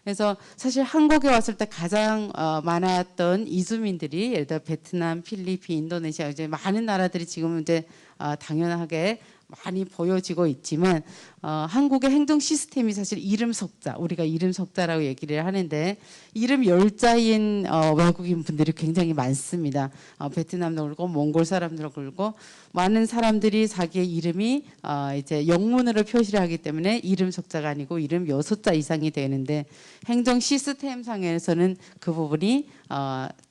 그래서 사실 한국에 왔을 때 가장 많았던 이주민들이 예를 들어 베트남, 필리핀, 인도네시아 이제 많은 나라들이 지금 이제 당연하게 많이 보여지고 있지만 한국의 행정 시스템이 사실 이름 석자, 우리가 이름 석자라고 얘기를 하는데 이름 열자인 외국인 분들이 굉장히 많습니다. 베트남도 그렇고 몽골 사람도 그렇고 많은 사람들이 자기의 이름이 이제 영문으로 표시를 하기 때문에 이름 석자가 아니고 이름 여섯자 이상이 되는데 행정 시스템 상에서는 그 부분이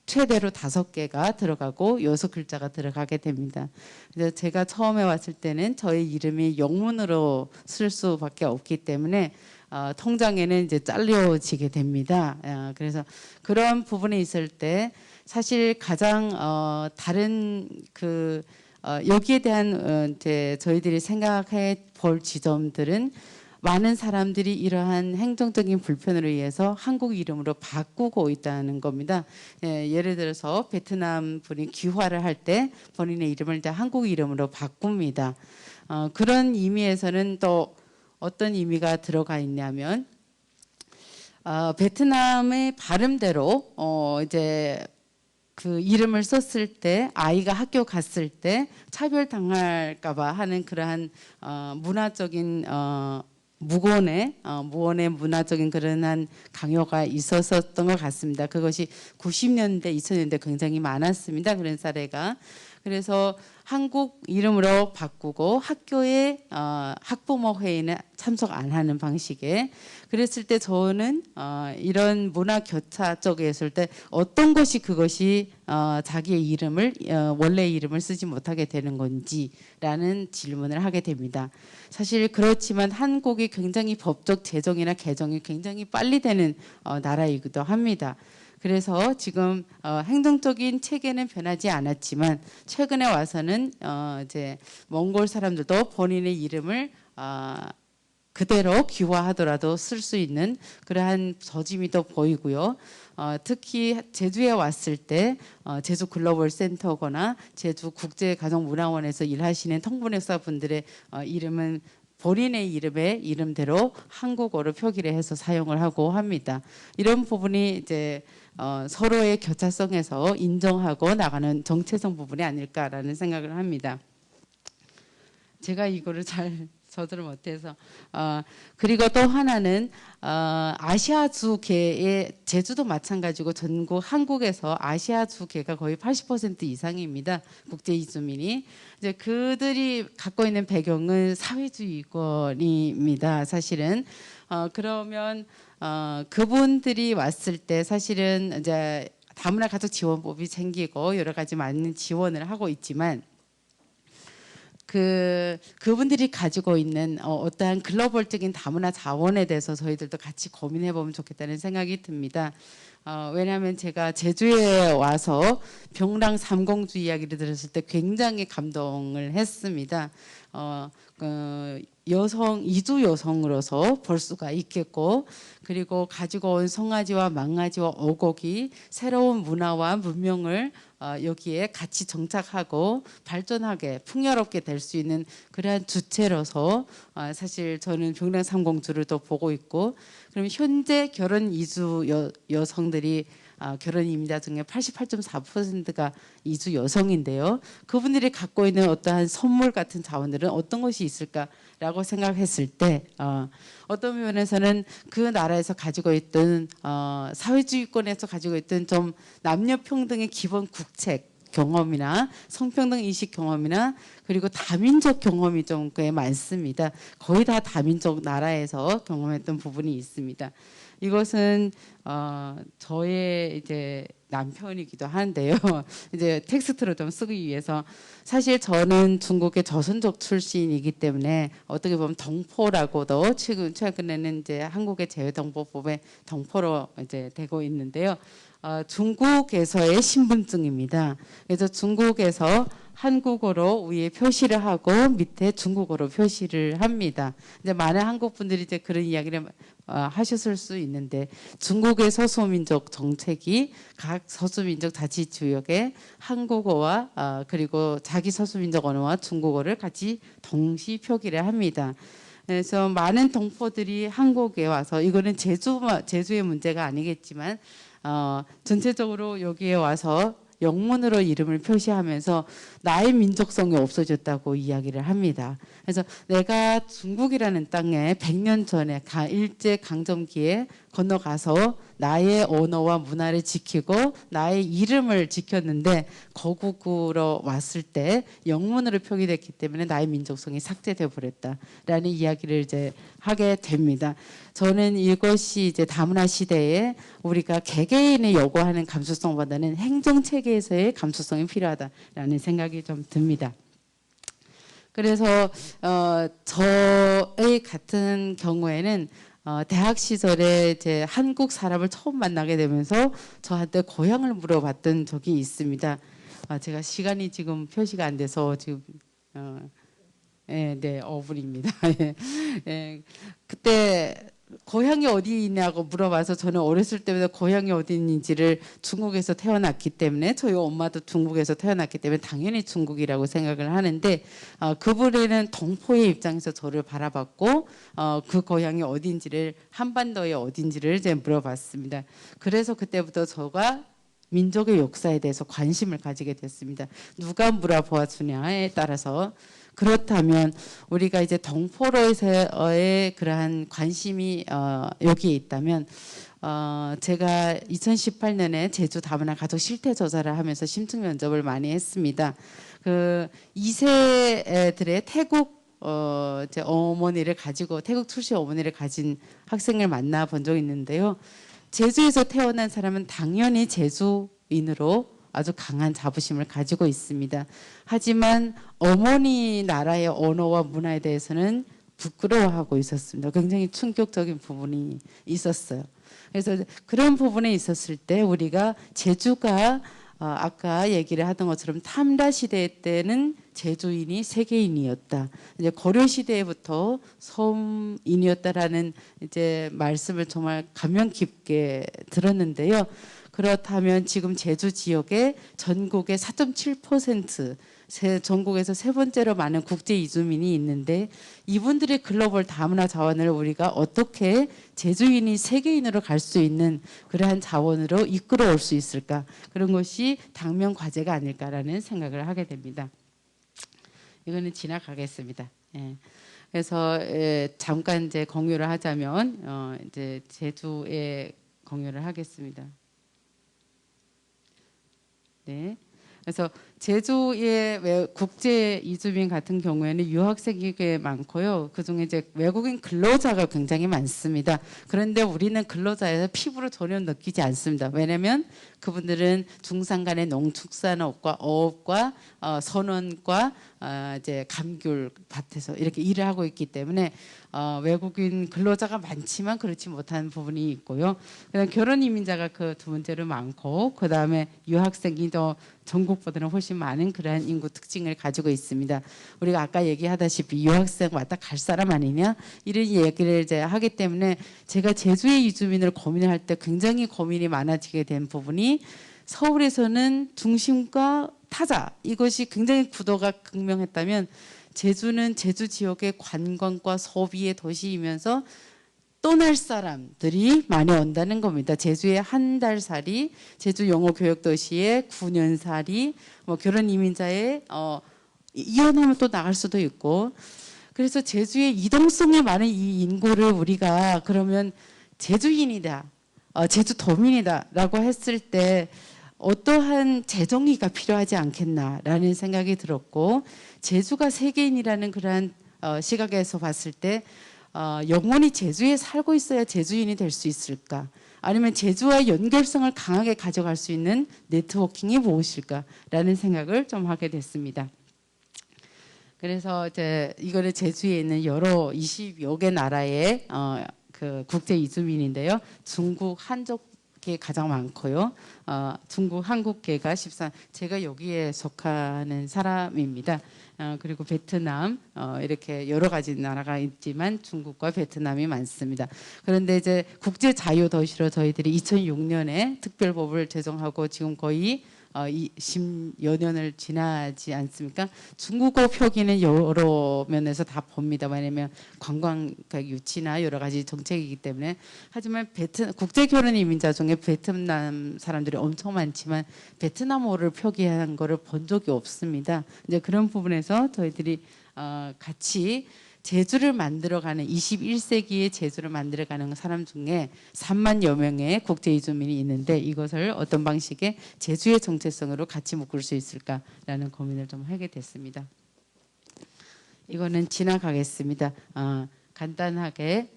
최대로 5개가 들어가고 6글자가 들어가게 됩니다. 그래서 제가 처음에 왔을 때는 저의 이름이 영문으로 쓸 수밖에 없기 때문에 통장에는 이제 잘려지게 됩니다. 그래서 그런 부분에 있을 때 사실 가장 다른 여기에 대한 이제 저희들이 생각해 볼 지점들은 많은 사람들이 이러한 행정적인 불편으로 인해서 한국 이름으로 바꾸고 있다는 겁니다. 예를 들어서 베트남 분이 귀화를 할 때 본인의 이름을 이제 한국 이름으로 바꿉니다. 그런 의미에서는 또 어떤 의미가 들어가 있냐면 베트남의 발음대로 이제 그 이름을 썼을 때 아이가 학교 갔을 때 차별당할까봐 하는 그러한 문화적인 무언의 문화적인 그런 강요가 있었던 것 같습니다. 그것이 90년대, 2000년대 굉장히 많았습니다. 그런 사례가. 그래서 한국 이름으로 바꾸고 학교에 학부모 회의는 참석 안 하는 방식에 그랬을 때 저는 이런 문화 교차 쪽에 있을 때 어떤 것이 그것이 자기의 이름을 원래 이름을 쓰지 못하게 되는 건지라는 질문을 하게 됩니다. 사실 그렇지만 한국이 굉장히 법적 제정이나 개정이 굉장히 빨리 되는 나라이기도 합니다. 그래서 지금 행정적인 체계는 변하지 않았지만 최근에 와서는 이제 몽골 사람들도 본인의 이름을 그대로 귀화하더라도 쓸 수 있는 그러한 저짐이 또 보이고요. 특히 제주에 왔을 때 제주 글로벌 센터거나 제주 국제가정문화원에서 일하시는 통번역사 분들의 이름은 본인의 이름의 이름대로 한국어로 표기를 해서 사용을 하고 합니다. 이런 부분이 이제 서로의 교차성에서 인정하고 나가는 정체성 부분이 아닐까라는 생각을 합니다. 제가 이거를 잘 저들을 못해서 그리고 또 하나는 아시아주계의 제주도 마찬가지고 전국 한국에서 아시아주계가 거의 80% 이상입니다. 국제 이주민이 이제 그들이 갖고 있는 배경은 사회주의권입니다. 사실은 그러면 그분들이 왔을 때 사실은 이제 다문화 가족 지원법이 생기고 여러 가지 많은 지원을 하고 있지만 그분들이 가지고 있는 어떠한 글로벌적인 다문화 자원에 대해서 저희들도 같이 고민해 보면 좋겠다는 생각이 듭니다. 왜냐하면 제가 제주에 와서 병랑 삼공주 이야기를 들었을 때 굉장히 감동을 했습니다. 여성 이주 여성으로서 볼 수가 있겠고 그리고 가지고 온 송아지와 망아지와 오곡이 새로운 문화와 문명을 여기에 같이 정착하고 발전하게 풍요롭게 될 수 있는 그러한 주체로서 사실 저는 병랑삼공주를 또 보고 있고 그럼 현재 결혼 이주 여성들이 결혼 이민자 중에 88.4%가 이주 여성인데요. 그분들이 갖고 있는 어떠한 선물 같은 자원들은 어떤 것이 있을까라고 생각했을 때 어떤 면에서는 그 나라에서 가지고 있던 사회주의권에서 가지고 있던 좀 남녀 평등의 기본 국책 경험이나 성평등 인식 경험이나 그리고 다민족 경험이 좀 꽤 많습니다. 거의 다 다민족 나라에서 경험했던 부분이 있습니다. 이것은 저의 이제 남편이기도 한데요. 이제 텍스트로 좀 쓰기 위해서 사실 저는 중국의 조선족 출신이기 때문에 어떻게 보면 동포라고도 최근에는 이제 한국의 재외동포법의 동포로 이제 되고 있는데요. 중국에서의 신분증입니다. 그래서 중국에서 한국어로 위에 표시를 하고 밑에 중국어로 표시를 합니다. 이제 많은 한국 분들이 이제 그런 이야기를 하셨을 수 있는데 중국의 소수민족 정책이 각 소수민족 자치구역에 한국어와 그리고 자기 소수민족 언어와 중국어를 같이 동시 표기를 합니다. 그래서 많은 동포들이 한국에 와서 이거는 제주의 문제가 아니겠지만 전체적으로 여기에 와서 영문으로 이름을 표시하면서 나의 민족성이 없어졌다고 이야기를 합니다. 그래서 내가 중국이라는 땅에 100년 전에 일제 강점기에 건너가서 나의 언어와 문화를 지키고 나의 이름을 지켰는데 거국으로 왔을 때 영문으로 표기됐기 때문에 나의 민족성이 삭제되어 버렸다라는 이야기를 이제 하게 됩니다. 저는 이것이 이제 다문화 시대에 우리가 개개인이 요구하는 감수성보다는 행정 체계에서의 감수성이 필요하다라는 생각이 좀 듭니다. 그래서 저의 같은 경우에는 대학 시절에 이제 한국 사람을 처음 만나게 되면서 저한테 고향을 물어봤던 적이 있습니다. 제가 시간이 지금 표시가 안 돼서 지금 네, 5분입니다. 예, 그때 고향이 어디 있냐고 물어봐서 저는 어렸을 때부터 고향이 어디 있는지를 중국에서 태어났기 때문에 저희 엄마도 중국에서 태어났기 때문에 당연히 중국이라고 생각을 하는데 그분에는 동포의 입장에서 저를 바라봤고 그 고향이 어딘지를 한반도의 어딘지를 이제 물어봤습니다. 그래서 그때부터 저가 민족의 역사에 대해서 관심을 가지게 됐습니다. 누가 물어보아주냐에 따라서 그렇다면 우리가 이제 동포로서의 그러한 관심이 여기에 있다면 제가 2018년에 제주 다문화 가족 실태 조사를 하면서 심층 면접을 많이 했습니다. 그 2세들의 태국 이제 어머니를 가지고 태국 출신 어머니를 가진 학생을 만나 본 적이 있는데요. 제주에서 태어난 사람은 당연히 제주인으로 아주 강한 자부심을 가지고 있습니다. 하지만 어머니 나라의 언어와 문화에 대해서는 부끄러워하고 있었습니다. 굉장히 충격적인 부분이 있었어요. 그래서 그런 부분에 있었을 때 우리가 제주가 아까 얘기를 하던 것처럼 탐라 시대 때는 제주인이 세계인이었다. 이제 고려 시대부터 섬인이었다라는 이제 말씀을 정말 감명 깊게 들었는데요. 그렇다면 지금 제주 지역에 전국의 4.7% 전국에서 세 번째로 많은 국제 이주민이 있는데 이분들의 글로벌 다문화 자원을 우리가 어떻게 제주인이 세계인으로 갈 수 있는 그러한 자원으로 이끌어올 수 있을까? 그런 것이 당면 과제가 아닐까라는 생각을 하게 됩니다. 이거는 지나가겠습니다. 예. 그래서 잠깐 이제 공유를 하자면 이제 제주에 공유를 하겠습니다. 네. 그래서 제주의 국제 이주민 같은 경우에는 유학생이 꽤 많고요. 그중에 이제 외국인 근로자가 굉장히 많습니다. 그런데 우리는 근로자에서 피부로 전혀 느끼지 않습니다. 왜냐하면 그분들은 중산간의 농축산업과 어업과 선원과 이제 감귤 밭에서 이렇게 일을 하고 있기 때문에 외국인 근로자가 많지만 그렇지 못한 부분이 있고요. 그다음 결혼 이민자가 그 두 번째로 많고 그 다음에 유학생이 더 전국보다는 훨씬 많은 그러한 인구 특징을 가지고 있습니다. 우리가 아까 얘기하다시피 유학생 왔다 갈 사람 아니냐 이런 얘기를 이제 하기 때문에 제가 제주의 이주민을 고민할 때 굉장히 고민이 많아지게 된 부분이 서울에서는 중심과 타자 이것이 굉장히 구도가 극명했다면 제주는 제주 지역의 관광과 소비의 도시이면서 떠날 사람들이 많이 온다는 겁니다. 제주의 한 달 살이, 제주 영어 교육 도시의 9년 살이, 뭐 결혼 이민자의 이혼하면 또 나갈 수도 있고, 그래서 제주의 이동성이 많은 이 인구를 우리가 그러면 제주인이다, 제주도민이다라고 했을 때 어떠한 재정의가 필요하지 않겠나라는 생각이 들었고, 제주가 세계인이라는 그러한 시각에서 봤을 때 영원히 제주에 살고 있어야 제주인이 될 수 있을까? 아니면 제주와 연결성을 강하게 가져갈 수 있는 네트워킹이 무엇일까라는 생각을 좀 하게 됐습니다. 그래서 이제 이거는 제주에 있는 여러 20여 개 나라의 그 국제 이주민인데요. 중국 한족계 가장 많고요. 중국 한국계가 14. 제가 여기에 속하는 사람입니다. 그리고 베트남 이렇게 여러 가지 나라가 있지만 중국과 베트남이 많습니다. 그런데 이제 국제 자유 도시로 저희들이 2006년에 특별법을 제정하고 지금 거의 이 10여 년을 지나지 않습니까? 중국어 표기는 여러 면에서 다 봅니다. 왜냐하면 관광 유치나 여러 가지 정책이기 때문에. 하지만 국제 결혼 이민자 중에 베트남 사람들이 엄청 많지만 베트남어를 표기한 거를 본 적이 없습니다. 이제 그런 부분에서 저희들이 같이 제주를 만들어가는 21세기의 제주를 만들어가는 사람 중에 3만여 명의 국제 이주민이 있는데 이것을 어떤 방식의 제주의 정체성으로 같이 묶을 수 있을까라는 고민을 좀 하게 됐습니다. 이거는 지나가겠습니다. 간단하게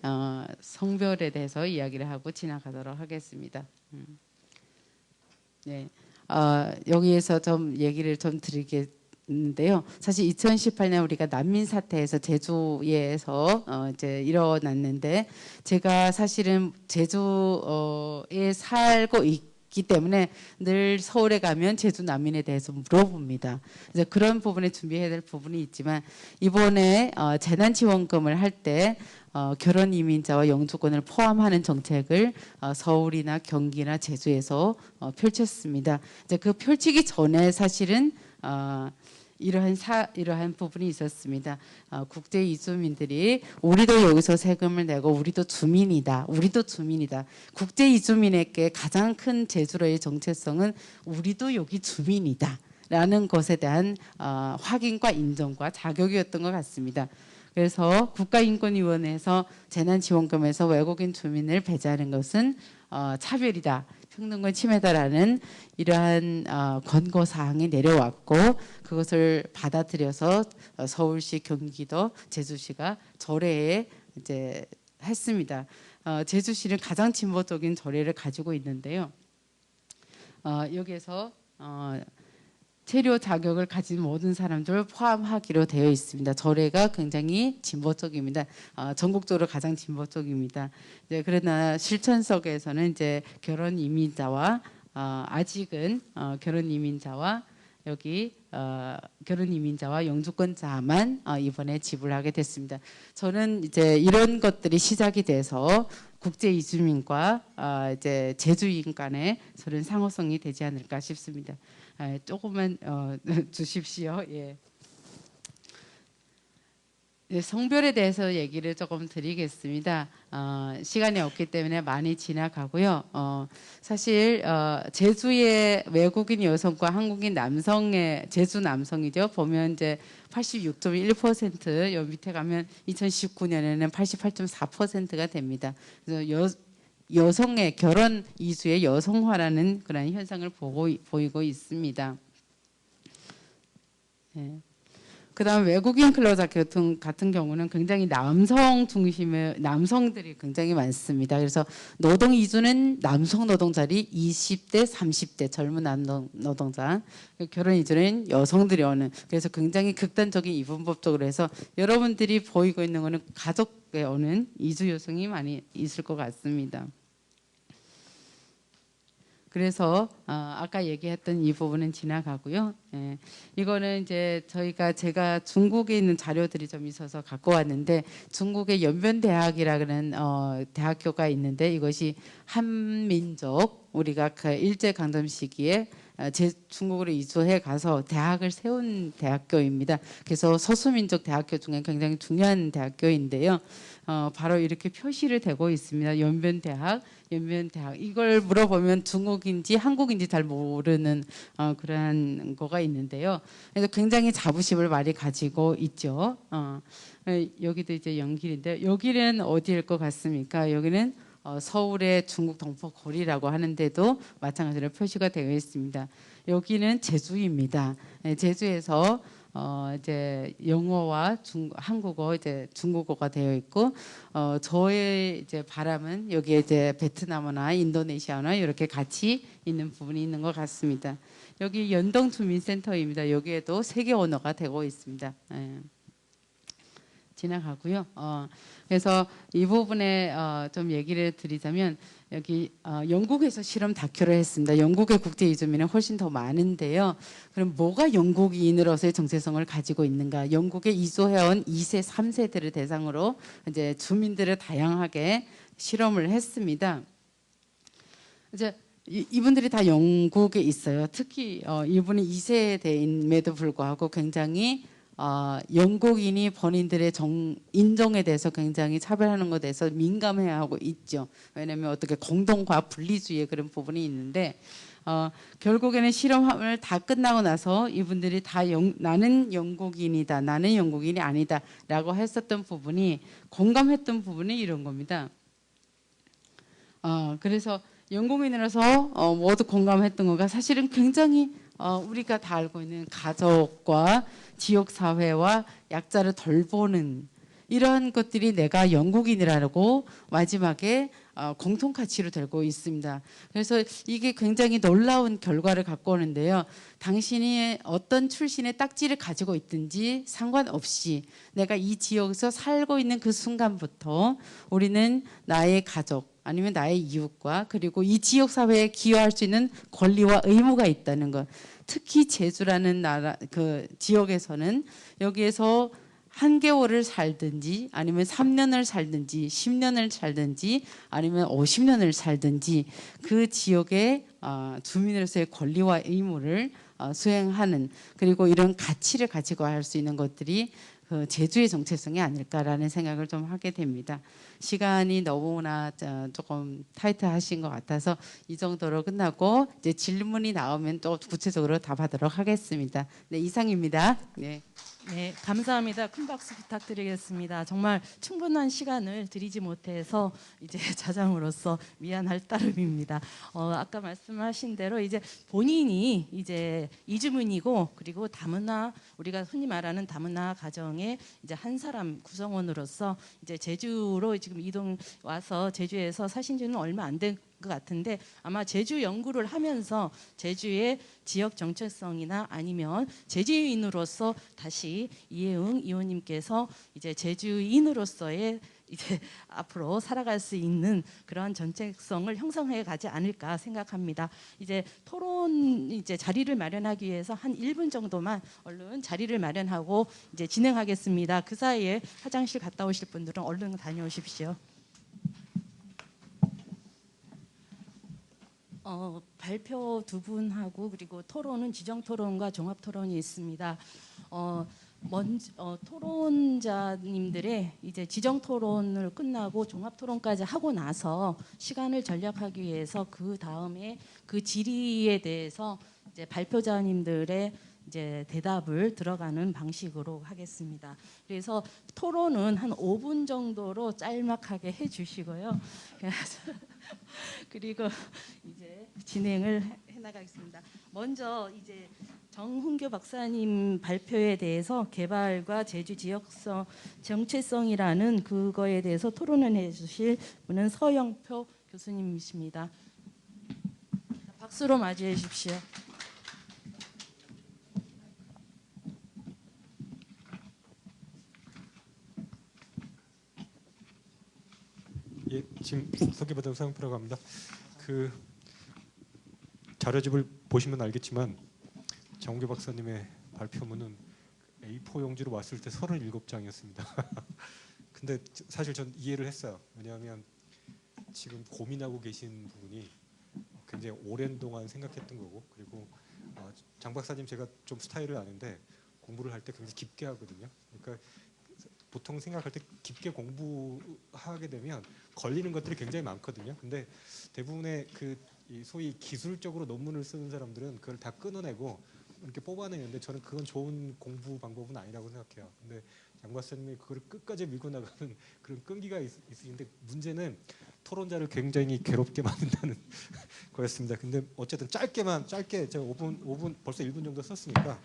성별에 대해서 이야기를 하고 지나가도록 하겠습니다. 네, 여기에서 좀 얘기를 좀 드리겠습니다. 인데요. 사실 2018년 우리가 난민 사태에서 제주에서 이제 일어났는데 제가 사실은 제주에 살고 있기 때문에 늘 서울에 가면 제주 난민에 대해서 물어봅니다. 이제 그런 부분에 준비해야 될 부분이 있지만 이번에 재난지원금을 할 때 결혼 이민자와 영주권을 포함하는 정책을 서울이나 경기나 제주에서 펼쳤습니다. 이제 그 펼치기 전에 사실은 이러한 부분이 있었습니다. 국제 이주민들이 우리도 여기서 세금을 내고 우리도 주민이다. 국제 이주민에게 가장 큰 제주로의 정체성은 우리도 여기 주민이다. 라는 것에 대한 확인과 인정과 자격이었던 것 같습니다. 그래서 국가인권위원회에서 재난지원금에서 외국인 주민을 배제하는 것은 차별이다. 평등권 침해다라는 이러한 권고 사항이 내려왔고 그것을 받아들여서 서울시, 경기도, 제주시가 절회에 이제 했습니다. 제주시는 가장 진보적인 절회를 가지고 있는데요. 여기에서 체류 자격을 가진 모든 사람들을 포함하기로 되어 있습니다. 절회가 굉장히 진보적입니다. 전국적으로 가장 진보적입니다. 이제 그러나 실천석에서는 이제 결혼 이민자와 아직은 결혼 이민자와 여기 결혼 이민자와 영주권자만 이번에 지불하게 됐습니다. 저는 이제 이런 것들이 시작이 돼서 국제 이주민과 이제 제주인 간에 저는 상호성이 되지 않을까 싶습니다. 조금만 주십시오. 예. 성별에 대해서 얘기를 조금 드리겠습니다. 시간이 없기 때문에 많이 지나가고요. 사실 제주의 외국인 여성과 한국인 남성의 제주 남성이죠. 보면 이제 86.1%, 요 밑에 가면 2019년에는 88.4%가 됩니다. 그래서 여성의 결혼 이주의 여성화라는 그런 현상을 보이고 있습니다. 네. 그다음 외국인 근로자 같은 경우는 굉장히 남성 중심의 남성들이 굉장히 많습니다. 그래서 노동 이주는 남성 노동자리 20대, 30대 젊은 노동자, 결혼 이주는 여성들이 오는. 그래서 굉장히 극단적인 이분법적으로 해서 여러분들이 보이고 있는 거는 가족에 오는 이주 여성이 많이 있을 것 같습니다. 그래서 아까 얘기했던 이 부분은 지나가고요. 예, 이거는 이제 제가 중국에 있는 자료들이 좀 있어서 갖고 왔는데 중국의 연변대학이라는 대학교가 있는데 이것이 한민족 우리가 그 일제 강점 시기에 중국으로 이주해 가서 대학을 세운 대학교입니다. 그래서 소수민족 대학교 중에 굉장히 중요한 대학교인데요. 바로 이렇게 표시를 되고 있습니다. 연변대학. 이걸 물어보면 중국인지 한국인지 잘 모르는 그러한 거가 있는데요. 그래서 굉장히 자부심을 많이 가지고 있죠. 여기도 이제 연길인데 여기는 어디일 것 같습니까? 여기는 서울의 중국 동포거리라고 하는데도 마찬가지로 표시가 되어 있습니다. 여기는 제주입니다. 제주에서 이제 영어와 한국어 이제 중국어가 되어 있고 저의 이제 바람은 여기에 이제 베트남어나 인도네시아나 이렇게 같이 있는 부분이 있는 것 같습니다. 여기 연동 주민센터입니다. 여기에도 세계 언어가 되고 있습니다. 지나가고요. 그래서 이 부분에 좀 얘기를 드리자면 여기 영국에서 실험 다큐를 했습니다. 영국의 국제 이주민은 훨씬 더 많은데요. 그럼 뭐가 영국인으로서의 정체성을 가지고 있는가? 영국에 이주해온 2세, 3세들을 대상으로 이제 주민들을 다양하게 실험을 했습니다. 이제 이분들이 다 영국에 있어요. 특히 이분이 2세대임에도 불구하고 굉장히 영국인이 본인들의 인종에 대해서 굉장히 차별하는 것에 대해서 민감해하고 있죠. 왜냐하면 어떻게 공동과 분리주의의 그런 부분이 있는데 결국에는 실험을 다 끝나고 나서 이분들이 다 나는 영국인이다, 나는 영국인이 아니다라고 했었던 부분이 공감했던 부분이 이런 겁니다. 그래서 영국인이라서 모두 공감했던 거가 사실은 굉장히 우리가 다 알고 있는 가족과 지역 사회와 약자를 돌보는 이러한 것들이 내가 영국인이라고 마지막에 공통 가치로 되고 있습니다. 그래서 이게 굉장히 놀라운 결과를 갖고 오는데요. 당신이 어떤 출신의 딱지를 가지고 있든지 상관없이 내가 이 지역에서 살고 있는 그 순간부터 우리는 나의 가족 아니면 나의 이웃과 그리고 이 지역 사회에 기여할 수 있는 권리와 의무가 있다는 것. 특히 제주라는 나라 그 지역에서는 여기에서 한 개월을 살든지 아니면 3년을 살든지 10년을 살든지 아니면 50년을 살든지 그 지역의 주민으로서의 권리와 의무를 수행하는 그리고 이런 가치를 가지고 할 수 있는 것들이 그 제주의 정체성이 아닐까라는 생각을 좀 하게 됩니다. 시간이 너무나 조금 타이트하신 것 같아서 이 정도로 끝나고 이제 질문이 나오면 또 구체적으로 답하도록 하겠습니다. 네, 이상입니다. 네. 네, 감사합니다. 큰 박수 부탁드리겠습니다. 정말 충분한 시간을 드리지 못해서 이제 자장으로서 미안할 따름입니다. 아까 말씀하신 대로 이제 본인이 이제 이주민이고 그리고 다문화 우리가 흔히 말하는 다문화 가정의 이제 한 사람 구성원으로서 이제 제주로 지금 이동 와서 제주에서 사신 지는 얼마 안 된 것 같은데 아마 제주 연구를 하면서 제주의 지역 정체성이나 아니면 제주인으로서 다시 이혜응 의원님께서 이제 제주인으로서의 이제 앞으로 살아갈 수 있는 그러한 정체성을 형성해 가지 않을까 생각합니다. 이제 토론 이제 자리를 마련하기 위해서 한 1분 정도만 얼른 자리를 마련하고 이제 진행하겠습니다. 그 사이에 화장실 갔다 오실 분들은 얼른 다녀오십시오. 발표 두 분하고 그리고 토론은 지정 토론과 종합 토론이 있습니다. 먼저 토론자님들의 이제 지정 토론을 끝나고 종합 토론까지 하고 나서 시간을 절약하기 위해서 그 다음에 그 질의에 대해서 이제 발표자님들의 이제 대답을 들어가는 방식으로 하겠습니다. 그래서 토론은 한 5분 정도로 짤막하게 해주시고요. 그리고 이제 진행을 해나가겠습니다. 먼저 이제 정훈교 박사님 발표에 대해서 개발과 제주 지역성 정체성이라는 그거에 대해서 토론을 해주실 분은 서영표 교수님이십니다. 박수로 맞이해 주십시오. 예, 지금 소개받은 서영표라고 합니다. 그 자료집을 보시면 알겠지만 정규 박사님의 발표문은 A4 용지로 왔을 때 37장이었습니다. 근데 사실 전 이해를 했어요. 왜냐하면 지금 고민하고 계신 부분이 굉장히 오랜 동안 생각했던 거고 그리고 장 박사님 제가 좀 스타일을 아는데 공부를 할 때 굉장히 깊게 하거든요. 그러니까 보통 생각할 때 깊게 공부하게 되면 걸리는 것들이 굉장히 많거든요. 근데 대부분의 이 소위 기술적으로 논문을 쓰는 사람들은 그걸 다 끊어내고 이렇게 뽑아내는데 저는 그건 좋은 공부 방법은 아니라고 생각해요. 근데 장 박사님이 그걸 끝까지 밀고 나가는 그런 끈기가 있으신데 문제는 토론자를 굉장히 괴롭게 만든다는 거였습니다. 근데 어쨌든 짧게 제가 5분 벌써 1분 정도 썼으니까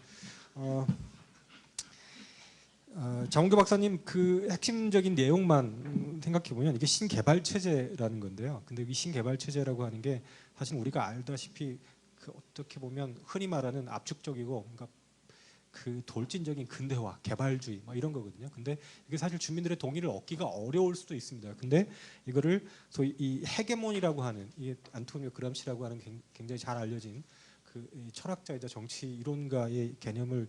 장훈교 박사님 그 핵심적인 내용만 생각해 보면 이게 신개발 체제라는 건데요. 근데 이 신개발 체제라고 하는 게 사실 우리가 알다시피 그 어떻게 보면 흔히 말하는 압축적이고 그러니까 그 돌진적인 근대화, 개발주의 뭐 이런 거거든요. 근데 이게 사실 주민들의 동의를 얻기가 어려울 수도 있습니다. 근데 이거를 소위 이 헤게몬이라고 하는 이게 안토니오 그람시라고 하는 굉장히 잘 알려진 그 철학자이자 정치 이론가의 개념을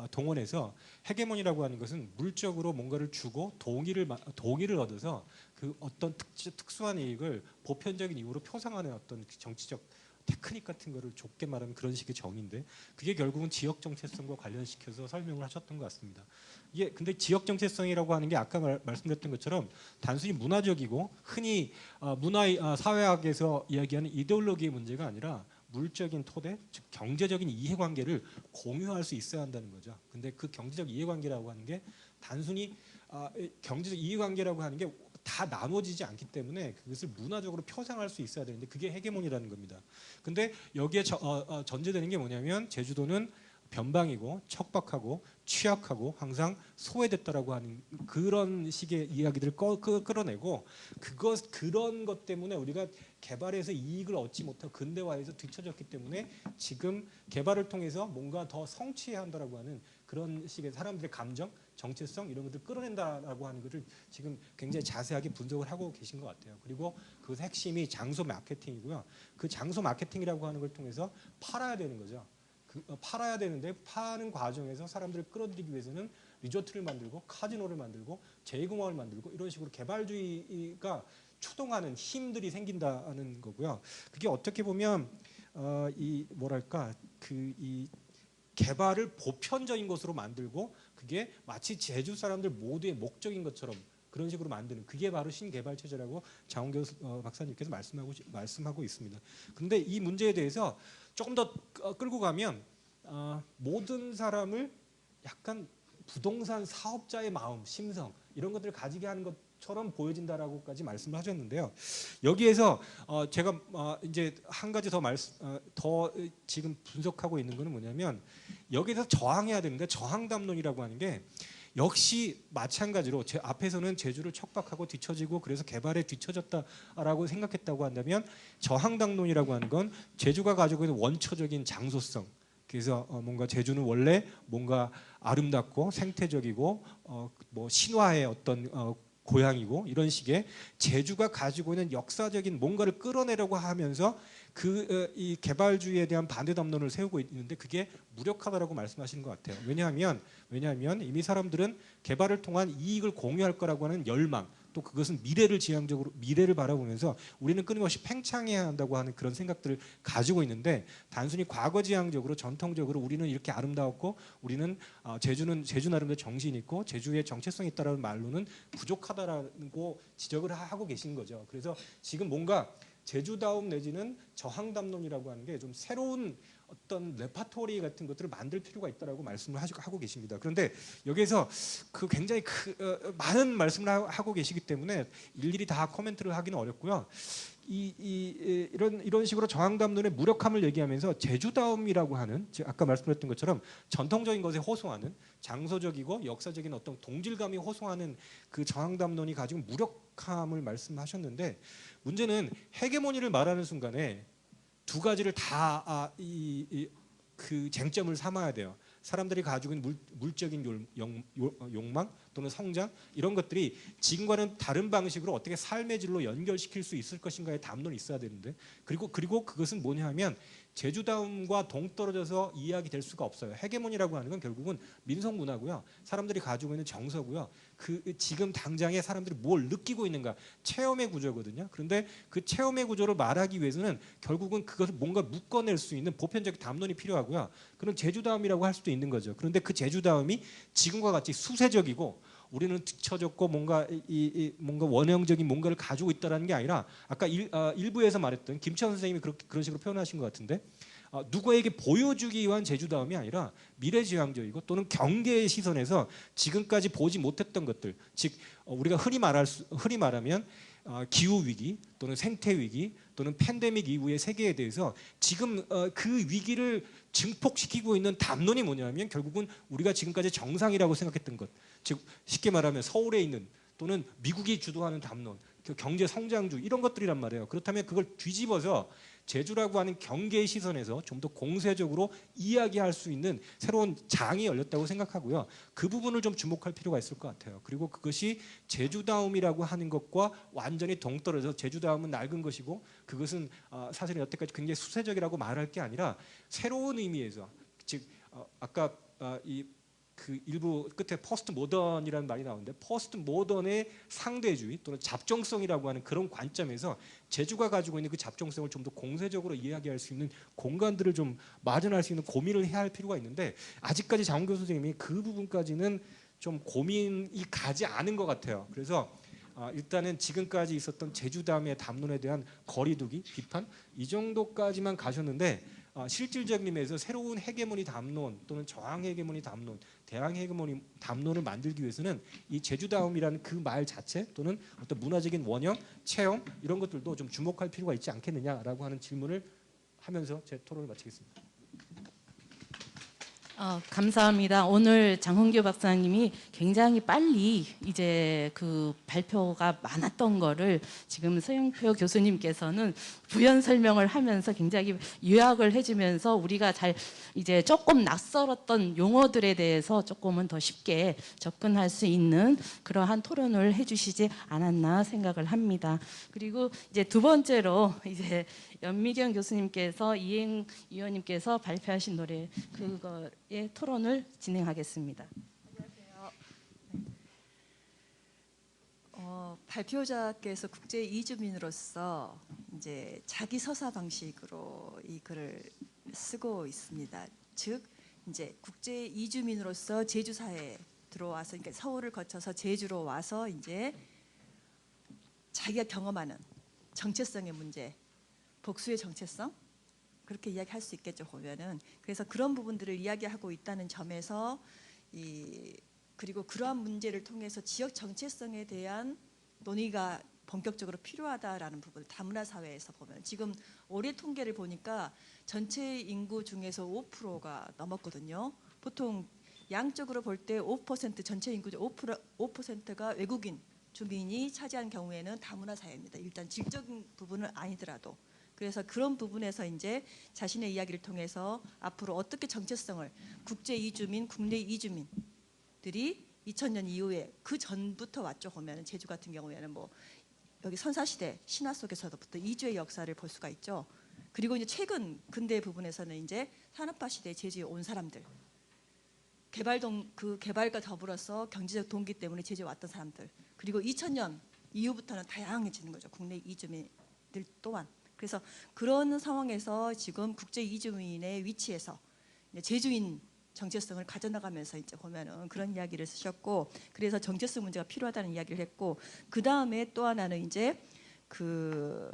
동원해서 헤게몬이라고 하는 것은 물적으로 뭔가를 주고 동의를 얻어서 그 어떤 특수한 이익을 보편적인 이유로 표상하는 어떤 정치적 테크닉 같은 거를 좁게 말하면 그런 식의 정의인데 그게 결국은 지역 정체성과 관련시켜서 설명을 하셨던 것 같습니다. 이게 근데 지역 정체성이라고 하는 게 아까 말씀드렸던 것처럼 단순히 문화적이고 흔히 사회학에서 이야기하는 이데올로기의 문제가 아니라 물적인 토대, 즉 경제적인 이해관계를 공유할 수 있어야 한다는 거죠. 근데 그 경제적 이해관계라고 하는 게 단순히 경제적 이해관계라고 하는 게 다 나눠지지 않기 때문에 그것을 문화적으로 표상할 수 있어야 되는데 그게 헤게모니라는 겁니다. 근데 여기에 전제되는 게 뭐냐면 제주도는 변방이고 척박하고 취약하고 항상 소외됐다라고 하는 그런 식의 이야기들을 끌어내고 그런 것 때문에 우리가 개발에서 이익을 얻지 못하고 근대화에서 뒤처졌기 때문에 지금 개발을 통해서 뭔가 더 성취해야 한다라고 하는 그런 식의 사람들의 감정, 정체성 이런 것들을 끌어낸다라고 하는 것을 지금 굉장히 자세하게 분석을 하고 계신 것 같아요. 그리고 그 핵심이 장소 마케팅이고요. 그 장소 마케팅이라고 하는 걸 통해서 팔아야 되는 거죠. 팔아야 되는데 파는 과정에서 사람들을 끌어들이기 위해서는 리조트를 만들고 카지노를 만들고 제2공항을 만들고 이런 식으로 개발주의가 추동하는 힘들이 생긴다는 거고요. 그게 어떻게 보면 이 뭐랄까 이 개발을 보편적인 것으로 만들고 그게 마치 제주 사람들 모두의 목적인 것처럼 그런 식으로 만드는 그게 바로 신개발 체제라고 장원교 박사님께서 말씀하고 있습니다. 그런데 이 문제에 대해서 조금 더 끌고 가면 모든 사람을 약간 부동산 사업자의 마음, 심성 이런 것들을 가지게 하는 것처럼 보여진다라고까지 말씀을 하셨는데요. 여기에서 제가 이제 한 가지 더 지금 분석하고 있는 것은 뭐냐면 여기서 저항해야 되는데 저항 담론이라고 하는 게 역시 마찬가지로 제 앞에서는 제주를 척박하고 뒤처지고 그래서 개발에 뒤처졌다라고 생각했다고 한다면 저항 담론이라고 하는 건 제주가 가지고 있는 원초적인 장소성 그래서 뭔가 제주는 원래 뭔가 아름답고 생태적이고 뭐 신화의 어떤 고향이고 이런 식의 제주가 가지고 있는 역사적인 뭔가를 끌어내려고 하면서 이 개발주의에 대한 반대 담론을 세우고 있는데 그게 무력하다라고 말씀하시는 것 같아요. 왜냐하면 이미 사람들은 개발을 통한 이익을 공유할 거라고 하는 열망 또 그것은 미래를 바라보면서 우리는 끊임없이 팽창해야 한다고 하는 그런 생각들을 가지고 있는데 단순히 과거지향적으로 전통적으로 우리는 이렇게 아름다웠고 우리는 제주 나름대로 정신이 있고 제주의 정체성이 있다라는 말로는 부족하다라고 지적을 하고 계신 거죠. 그래서 지금 뭔가 제주다움 내지는 저항 담론이라고 하는 게 좀 새로운 어떤 레파토리 같은 것들을 만들 필요가 있다라고 말씀을 하고 계십니다. 그런데 여기에서 그 굉장히 많은 말씀을 하고 계시기 때문에 일일이 다 코멘트를 하기는 어렵고요. 이런 식으로 저항 담론의 무력함을 얘기하면서 제주다움이라고 하는 아까 말씀드렸던 것처럼 전통적인 것에 호소하는 장소적이고 역사적인 어떤 동질감이 호소하는 그 저항 담론이 가지고 무력함을 말씀하셨는데 문제는 헤게모니를 말하는 순간에 두 가지를 다 그 쟁점을 삼아야 돼요. 사람들이 가지고 있는 물적인 욕망 또는 성장 이런 것들이 지금과는 다른 방식으로 어떻게 삶의 질로 연결시킬 수 있을 것인가의 담론이 있어야 되는데 그리고 그것은 뭐냐면 제주다움과 동떨어져서 이야기될 수가 없어요. 헤게모니라고 하는 건 결국은 민속 문화고요. 사람들이 가지고 있는 정서고요. 지금 당장에 사람들이 뭘 느끼고 있는가 체험의 구조거든요. 그런데 그 체험의 구조를 말하기 위해서는 결국은 그것을 뭔가 묶어낼 수 있는 보편적 담론이 필요하고요. 그런 제주다움이라고 할 수도 있는 거죠. 그런데 그 제주다움이 지금과 같이 수세적이고 우리는 뒤처졌고 뭔가 뭔가 원형적인 뭔가를 가지고 있다라는 게 아니라 아까 일부에서 말했던 김천 선생님이 그런 식으로 표현하신 것 같은데 누구에게 보여주기 위한 제주다움이 아니라 미래지향적이고 또는 경계의 시선에서 지금까지 보지 못했던 것들 즉 우리가 흔히 말하면 기후 위기 또는 생태 위기 또는 팬데믹 이후의 세계에 대해서 지금 그 위기를 증폭시키고 있는 담론이 뭐냐면 결국은 우리가 지금까지 정상이라고 생각했던 것 즉 쉽게 말하면 서울에 있는 또는 미국이 주도하는 담론 경제 성장주의 이런 것들이란 말이에요. 그렇다면 그걸 뒤집어서 제주라고 하는 경계의 시선에서 좀 더 공세적으로 이야기할 수 있는 새로운 장이 열렸다고 생각하고요. 그 부분을 좀 주목할 필요가 있을 것 같아요. 그리고 그것이 제주다움이라고 하는 것과 완전히 동떨어져서 제주다움은 낡은 것이고 그것은 사실은 여태까지 굉장히 수세적이라고 말할 게 아니라 새로운 의미에서 즉 아까 그 일부 끝에 포스트 모던이라는 말이 나오는데 포스트 모던의 상대주의 또는 잡종성이라고 하는 그런 관점에서 제주가 가지고 있는 그 잡종성을 좀 더 공세적으로 이야기할 수 있는 공간들을 좀 마련할 수 있는 고민을 해야 할 필요가 있는데 아직까지 장훈교 선생님이 그 부분까지는 좀 고민이 가지 않은 것 같아요. 그래서 일단은 지금까지 있었던 제주담의 담론에 대한 거리두기, 비판 이 정도까지만 가셨는데 실질적인 의미에서 새로운 헤게모니 담론 또는 저항 헤게모니 담론, 대항 헤게모니 담론을 만들기 위해서는 이 제주다움이라는 그 말 자체 또는 어떤 문화적인 원형, 체험 이런 것들도 좀 주목할 필요가 있지 않겠느냐라고 하는 질문을 하면서 제 토론을 마치겠습니다. 감사합니다. 오늘 장훈규 박사님이 굉장히 빨리 이제 그 발표가 많았던 거를 지금 서영표 교수님께서는 부연 설명을 하면서 굉장히 요약을 해주면서 우리가 잘 이제 조금 낯설었던 용어들에 대해서 조금은 더 쉽게 접근할 수 있는 그러한 토론을 해주시지 않았나 생각을 합니다. 그리고 이제 두 번째로 이제 연미경 교수님께서 이행 위원님께서 발표하신 노래 그거의 토론을 진행하겠습니다. 발표자께서 국제 이주민으로서 이제 자기 서사 방식으로 이 글을 쓰고 있습니다. 즉 이제 국제 이주민으로서 제주사에 들어와서 그러니까 서울을 거쳐서 제주로 와서 이제 자기가 경험하는 정체성의 문제, 복수의 정체성 그렇게 이야기할 수 있겠죠 보면은. 그래서 그런 부분들을 이야기하고 있다는 점에서 그리고 그러한 문제를 통해서 지역 정체성에 대한 논의가 본격적으로 필요하다라는 부분. 다문화 사회에서 보면 지금 올해 통계를 보니까 전체 인구 중에서 5%가 넘었거든요. 보통 양적으로 볼 때 5% 전체 인구 중 5%가 외국인 주민이 차지한 경우에는 다문화 사회입니다. 일단 질적인 부분은 아니더라도. 그래서 그런 부분에서 이제 자신의 이야기를 통해서 앞으로 어떻게 정체성을 국제 이주민, 국내 이주민들이 2000년 이후에 그 전부터 왔죠 보면 제주 같은 경우에는 뭐 여기 선사시대 신화 속에서부터 이주의 역사를 볼 수가 있죠. 그리고 이제 최근 근대 부분에서는 이제 산업화 시대에 제주에 온 사람들, 그 개발과 더불어서 경제적 동기 때문에 제주에 왔던 사람들, 그리고 2000년 이후부터는 다양해지는 거죠. 국내 이주민들 또한. 그래서 그런 상황에서 지금 국제 이주민의 위치에서 제주인 정체성을 가져나가면서 이제 보면은 그런 이야기를 쓰셨고, 그래서 정체성 문제가 필요하다는 이야기를 했고, 그 다음에 또 하나는 이제 그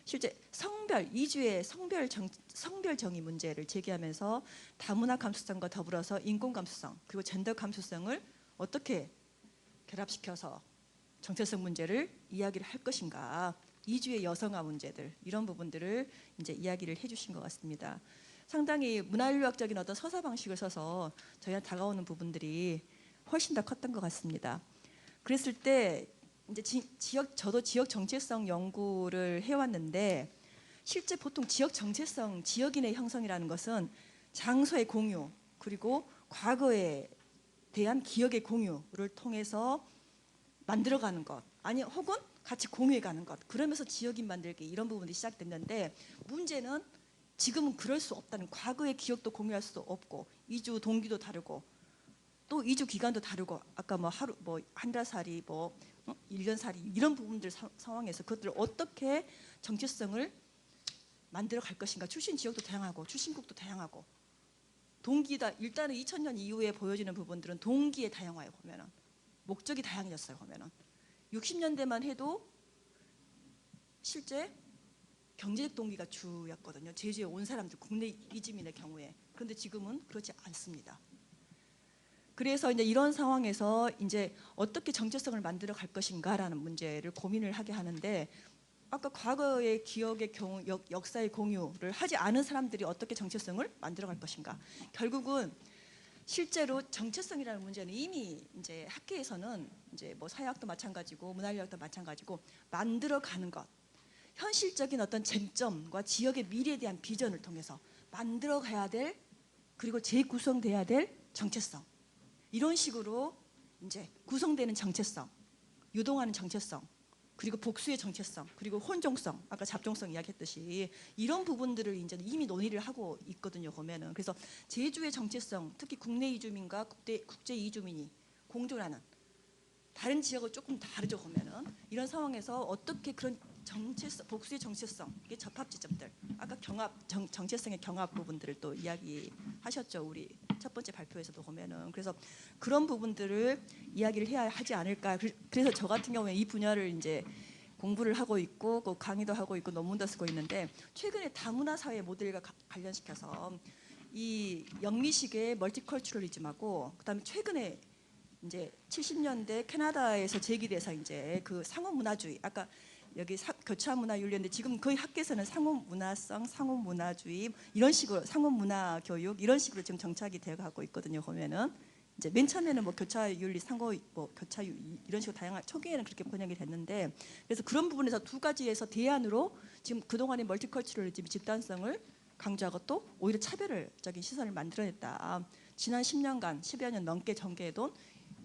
실제 성별 이주의 성별 정의 문제를 제기하면서 다문화 감수성과 더불어서 인권 감수성 그리고 젠더 감수성을 어떻게 결합시켜서 정체성 문제를 이야기를 할 것인가. 이주의 여성화 문제들 이런 부분들을 이제 이야기를 해주신 것 같습니다. 상당히 문화인류학적인 어떤 서사 방식을 써서 저희한테 다가오는 부분들이 훨씬 더 컸던 것 같습니다. 그랬을 때 이제 저도 지역 정체성 연구를 해왔는데 실제 보통 지역 정체성, 지역인의 형성이라는 것은 장소의 공유 그리고 과거에 대한 기억의 공유를 통해서 만들어가는 것, 아니 혹은 같이 공유해가는 것, 그러면서 지역인 만들기 이런 부분이 시작됐는데 문제는 지금은 그럴 수 없다는, 과거의 기억도 공유할 수도 없고 이주 동기도 다르고 또 이주 기간도 다르고 아까 뭐 하루 뭐 한 달 살이 뭐 1년 살이 이런 부분들 상황에서 그것들을 어떻게 정체성을 만들어 갈 것인가. 출신 지역도 다양하고 출신국도 다양하고 동기다. 일단은 2000년 이후에 보여지는 부분들은 동기의 다양화에 보면은 목적이 다양해졌어요. 보면은 60년대만 해도 실제 경제적 동기가 주였거든요. 제주에 온 사람들, 국내 이주민의 경우에. 그런데 지금은 그렇지 않습니다. 그래서 이제 이런 상황에서 이제 어떻게 정체성을 만들어 갈 것인가라는 문제를 고민을 하게 하는데, 아까 과거의 기억의 경우 역사의 공유를 하지 않은 사람들이 어떻게 정체성을 만들어 갈 것인가. 결국은 실제로 정체성이라는 문제는 이미 이제 학계에서는 이제 뭐 사회학도 마찬가지고 문화인류학도 마찬가지고 만들어 가는 것, 현실적인 어떤 쟁점과 지역의 미래에 대한 비전을 통해서 만들어 가야 될, 그리고 재구성돼야 될 정체성, 이런 식으로 이제 구성되는 정체성, 유동하는 정체성, 그리고 복수의 정체성, 그리고 혼종성, 아까 잡종성 이야기했듯이 이런 부분들을 이제 이미 논의를 하고 있거든요. 보면은 그래서 제주의 정체성, 특히 국내 이주민과 국제 이주민이 공존하는 다른 지역은 조금 다르죠. 보면은 이런 상황에서 어떻게 그런 정체성, 복수의 정체성, 이게 접합 지점들, 아까 정체성의 경합 부분들을 또 이야기하셨죠. 우리 첫 번째 발표에서도 보면은 그래서 그런 부분들을 이야기를 해야 하지 않을까. 그래서 저 같은 경우에 이 분야를 이제 공부를 하고 있고 그 강의도 하고 있고 논문도 쓰고 있는데 최근에 다문화 사회 모델과 관련시켜서 이 영미식의 멀티컬처럴리즘하고 그다음에 최근에 이제 70년대 캐나다에서 제기돼서 이제 그 상호 문화주의, 아까 여기 교차 문화 윤리인데 지금 거의 학교에서는 상호 문화성, 상호 문화주의 이런 식으로 상호 문화 교육 이런 식으로 지금 정착이 되어 가고 있거든요. 보면은 이제 맨 처음에는 뭐 교차 윤리, 상호 뭐 교차 이런 식으로 다양한 초기에는 그렇게 번역이 됐는데 그래서 그런 부분에서 두 가지에서 대안으로 지금 그동안의 멀티컬처럴리즘 집단성을 강조하고 또 오히려 차별적인 시선을 만들어냈다. 지난 10년간 10여 년 넘게 전개해둔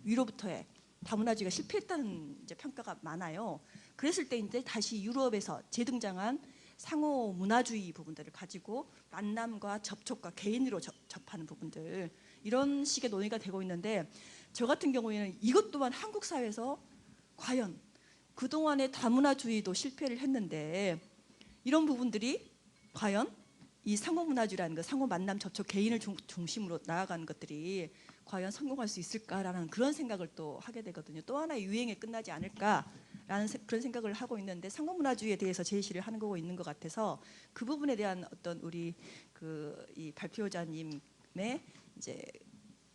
위로부터의 다문화주의가 실패했다는 이제 평가가 많아요. 그랬을 때 이제 다시 유럽에서 재등장한 상호 문화주의 부분들을 가지고 만남과 접촉과 개인으로 접하는 부분들 이런 식의 논의가 되고 있는데 저 같은 경우에는 이것 또한 한국 사회에서 과연 그동안의 다문화주의도 실패를 했는데 이런 부분들이 과연 이 상호 문화주의라는 것, 상호 만남 접촉 개인을 중심으로 나아가는 것들이 과연 성공할 수 있을까라는 그런 생각을 또 하게 되거든요. 또 하나의 유행에 끝나지 않을까라는 그런 생각을 하고 있는데 상호 문화주의에 대해서 제시를 하는 거고 있는 것 같아서 그 부분에 대한 어떤 우리 이 발표자님의 이제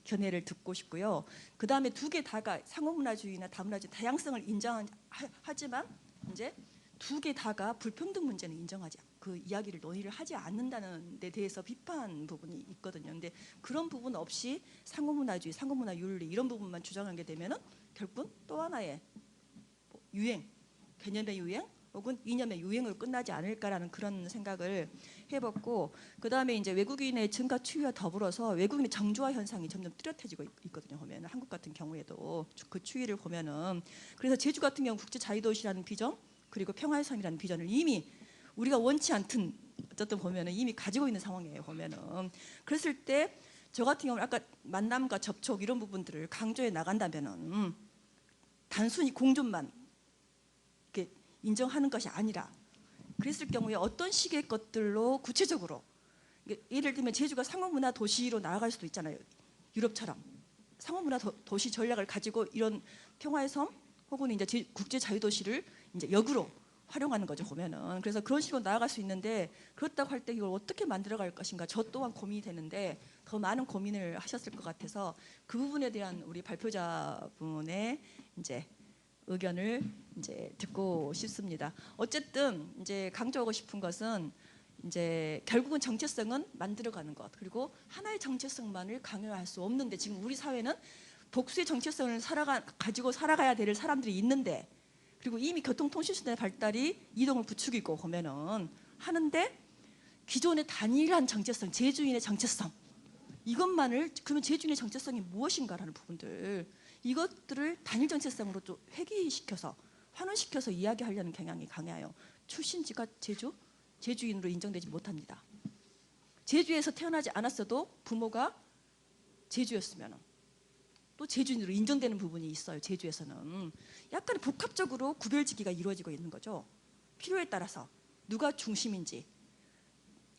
견해를 듣고 싶고요. 그 다음에 두 개 다가 상호 문화주의나 다문화주의 다양성을 인정하지만 이제 두 개 다가 불평등 문제는 인정하지 그 이야기를 논의를 하지 않는다는 데 대해서 비판 부분이 있거든요. 근데 그런 부분 없이 상호문화주의, 상호문화윤리 이런 부분만 주장하게 되면은 결국은 또 하나의 뭐 유행, 개념의 유행 혹은 이념의 유행으로 끝나지 않을까라는 그런 생각을 해봤고 그 다음에 이제 외국인의 증가 추이와 더불어서 외국인의 정조화 현상이 점점 뚜렷해지고 있거든요. 보면 한국 같은 경우에도 그 추이를 보면은 그래서 제주 같은 경우 국제 자유도시라는 비전 그리고 평화의 섬이라는 비전을 이미 우리가 원치 않든 어쨌든 보면은 이미 가지고 있는 상황이에요. 보면은 그랬을 때 저 같은 경우는 아까 만남과 접촉 이런 부분들을 강조해 나간다면은 단순히 공존만 이렇게 인정하는 것이 아니라 그랬을 경우에 어떤 식의 것들로 구체적으로 예를 들면 제주가 상호문화 도시로 나아갈 수도 있잖아요. 유럽처럼 상호문화 도시 전략을 가지고 이런 평화의 섬 혹은 이제 국제 자유도시를 이제 역으로 활용하는 거죠. 보면은 그래서 그런 식으로 나아갈 수 있는데 그렇다고 할 때 이걸 어떻게 만들어갈 것인가 저 또한 고민이 되는데 더 많은 고민을 하셨을 것 같아서 그 부분에 대한 우리 발표자분의 이제 의견을 이제 듣고 싶습니다. 어쨌든 이제 강조하고 싶은 것은 이제 결국은 정체성은 만들어가는 것 그리고 하나의 정체성만을 강요할 수 없는데 지금 우리 사회는 복수의 정체성을 가지고 살아가야 될 사람들이 있는데 그리고 이미 교통통신수단의 발달이 이동을 부추기고 보면은 하는데 기존의 단일한 정체성, 제주인의 정체성 이것만을 그러면 제주인의 정체성이 무엇인가라는 부분들 이것들을 단일 정체성으로 좀 회귀시켜서 환원시켜서 이야기하려는 경향이 강해요. 출신지가 제주인으로 인정되지 못합니다. 제주에서 태어나지 않았어도 부모가 제주였으면 또 제주인으로 인정되는 부분이 있어요. 제주에서는 약간 복합적으로 구별짓기가 이루어지고 있는 거죠. 필요에 따라서 누가 중심인지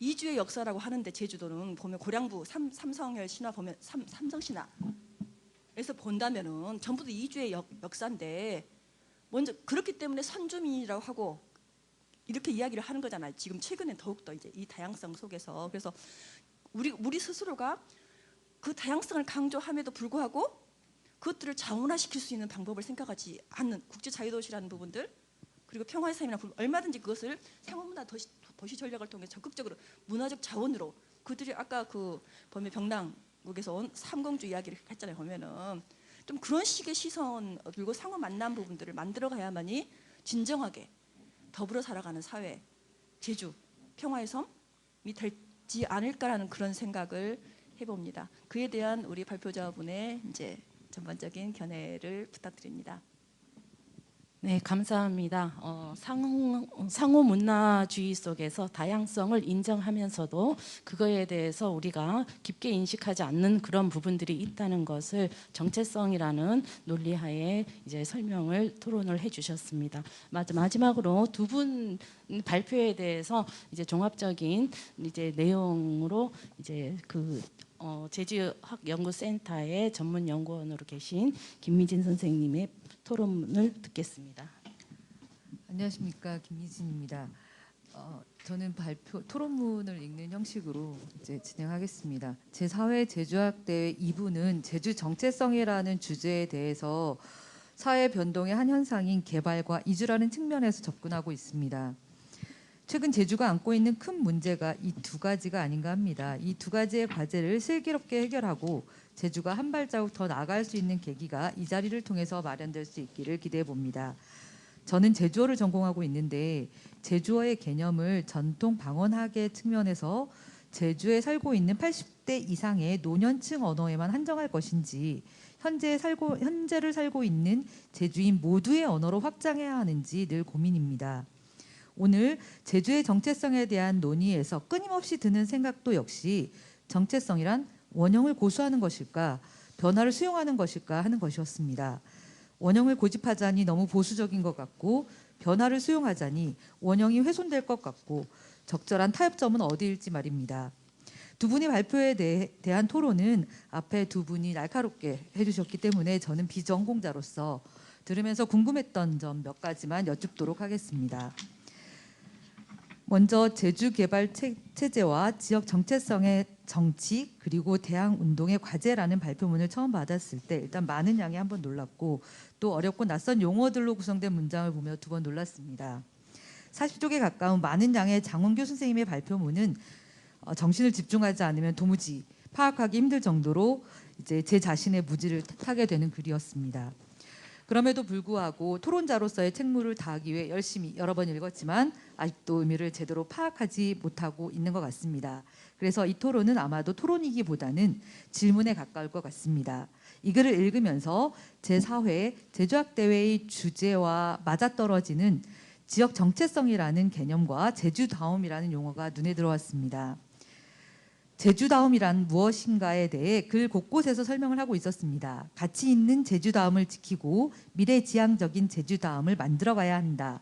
이주의 역사라고 하는데 제주도는 보면 고량부 삼성열 신화 보면 삼성 신화에서 본다면은 전부 다 이주의 역사인데 먼저 그렇기 때문에 선주민이라고 하고 이렇게 이야기를 하는 거잖아요. 지금 최근에 더욱더 이제 이 다양성 속에서 그래서 우리 스스로가 그 다양성을 강조함에도 불구하고 그것들을 자원화시킬 수 있는 방법을 생각하지 않는 국제 자유도시라는 부분들 그리고 평화의 삶이라는 부분 얼마든지 그것을 상호문화 도시 전략을 통해 적극적으로 문화적 자원으로 그들이 아까 그 보면 병랑국에서 온 삼공주 이야기를 했잖아요. 보면은 좀 그런 식의 시선 그리고 상호 만남 부분들을 만들어가야만이 진정하게 더불어 살아가는 사회 제주 평화의 섬이 되지 않을까라는 그런 생각을 해봅니다. 그에 대한 우리 발표자분의 이제 전반적인 견해를 부탁드립니다. 네, 감사합니다. 상호 문화주의 속에서 다양성을 인정하면서도 그거에 대해서 우리가 깊게 인식하지 않는 그런 부분들이 있다는 것을 정체성이라는 논리하에 이제 토론을 해주셨습니다. 마지막으로 두 분 발표에 대해서 이제 종합적인 이제 내용으로 이제 제주학연구센터의 전문 연구원으로 계신 김미진 선생님의 토론을 듣겠습니다. 안녕하십니까, 김미진입니다. 저는 토론문을 읽는 형식으로 이제 진행하겠습니다. 제4회 제주학대회 2부는 제주 정체성이라는 주제에 대해서 사회 변동의 한 현상인 개발과 이주라는 측면에서 접근하고 있습니다. 최근 제주가 안고 있는 큰 문제가 이 두 가지가 아닌가 합니다. 이 두 가지의 과제를 슬기롭게 해결하고 제주가 한 발자국 더 나아갈 수 있는 계기가 이 자리를 통해서 마련될 수 있기를 기대해 봅니다. 저는 제주어를 전공하고 있는데 제주어의 개념을 전통 방언학의 측면에서 제주에 살고 있는 80대 이상의 노년층 언어에만 한정할 것인지 현재를 살고 있는 제주인 모두의 언어로 확장해야 하는지 늘 고민입니다. 오늘 제주의 정체성에 대한 논의에서 끊임없이 드는 생각도 역시 정체성이란 원형을 고수하는 것일까, 변화를 수용하는 것일까 하는 것이었습니다. 원형을 고집하자니 너무 보수적인 것 같고 변화를 수용하자니 원형이 훼손될 것 같고 적절한 타협점은 어디일지 말입니다. 두 분의 발표에 대한 토론은 앞에 두 분이 날카롭게 해주셨기 때문에 저는 비전공자로서 들으면서 궁금했던 점 몇 가지만 여쭙도록 하겠습니다. 먼저 제주 개발 체제와 지역 정체성의 정치 그리고 대항 운동의 과제라는 발표문을 처음 받았을 때 일단 많은 양이 한 번 놀랐고 또 어렵고 낯선 용어들로 구성된 문장을 보며 두 번 놀랐습니다. 40쪽에 가까운 많은 양의 장원규 선생님의 발표문은 정신을 집중하지 않으면 도무지 파악하기 힘들 정도로 이제 제 자신의 무지를 탓하게 되는 글이었습니다. 그럼에도 불구하고 토론자로서의 책무를 다하기 위해 열심히 여러 번 읽었지만 아직도 의미를 제대로 파악하지 못하고 있는 것 같습니다. 그래서 이 토론은 아마도 토론이기보다는 질문에 가까울 것 같습니다. 이 글을 읽으면서 제4회 제주학대회의 주제와 맞아떨어지는 지역 정체성이라는 개념과 제주다움이라는 용어가 눈에 들어왔습니다. 제주다움이란 무엇인가에 대해 글 곳곳에서 설명을 하고 있었습니다. 가치 있는 제주다움을 지키고 미래지향적인 제주다움을 만들어가야 한다.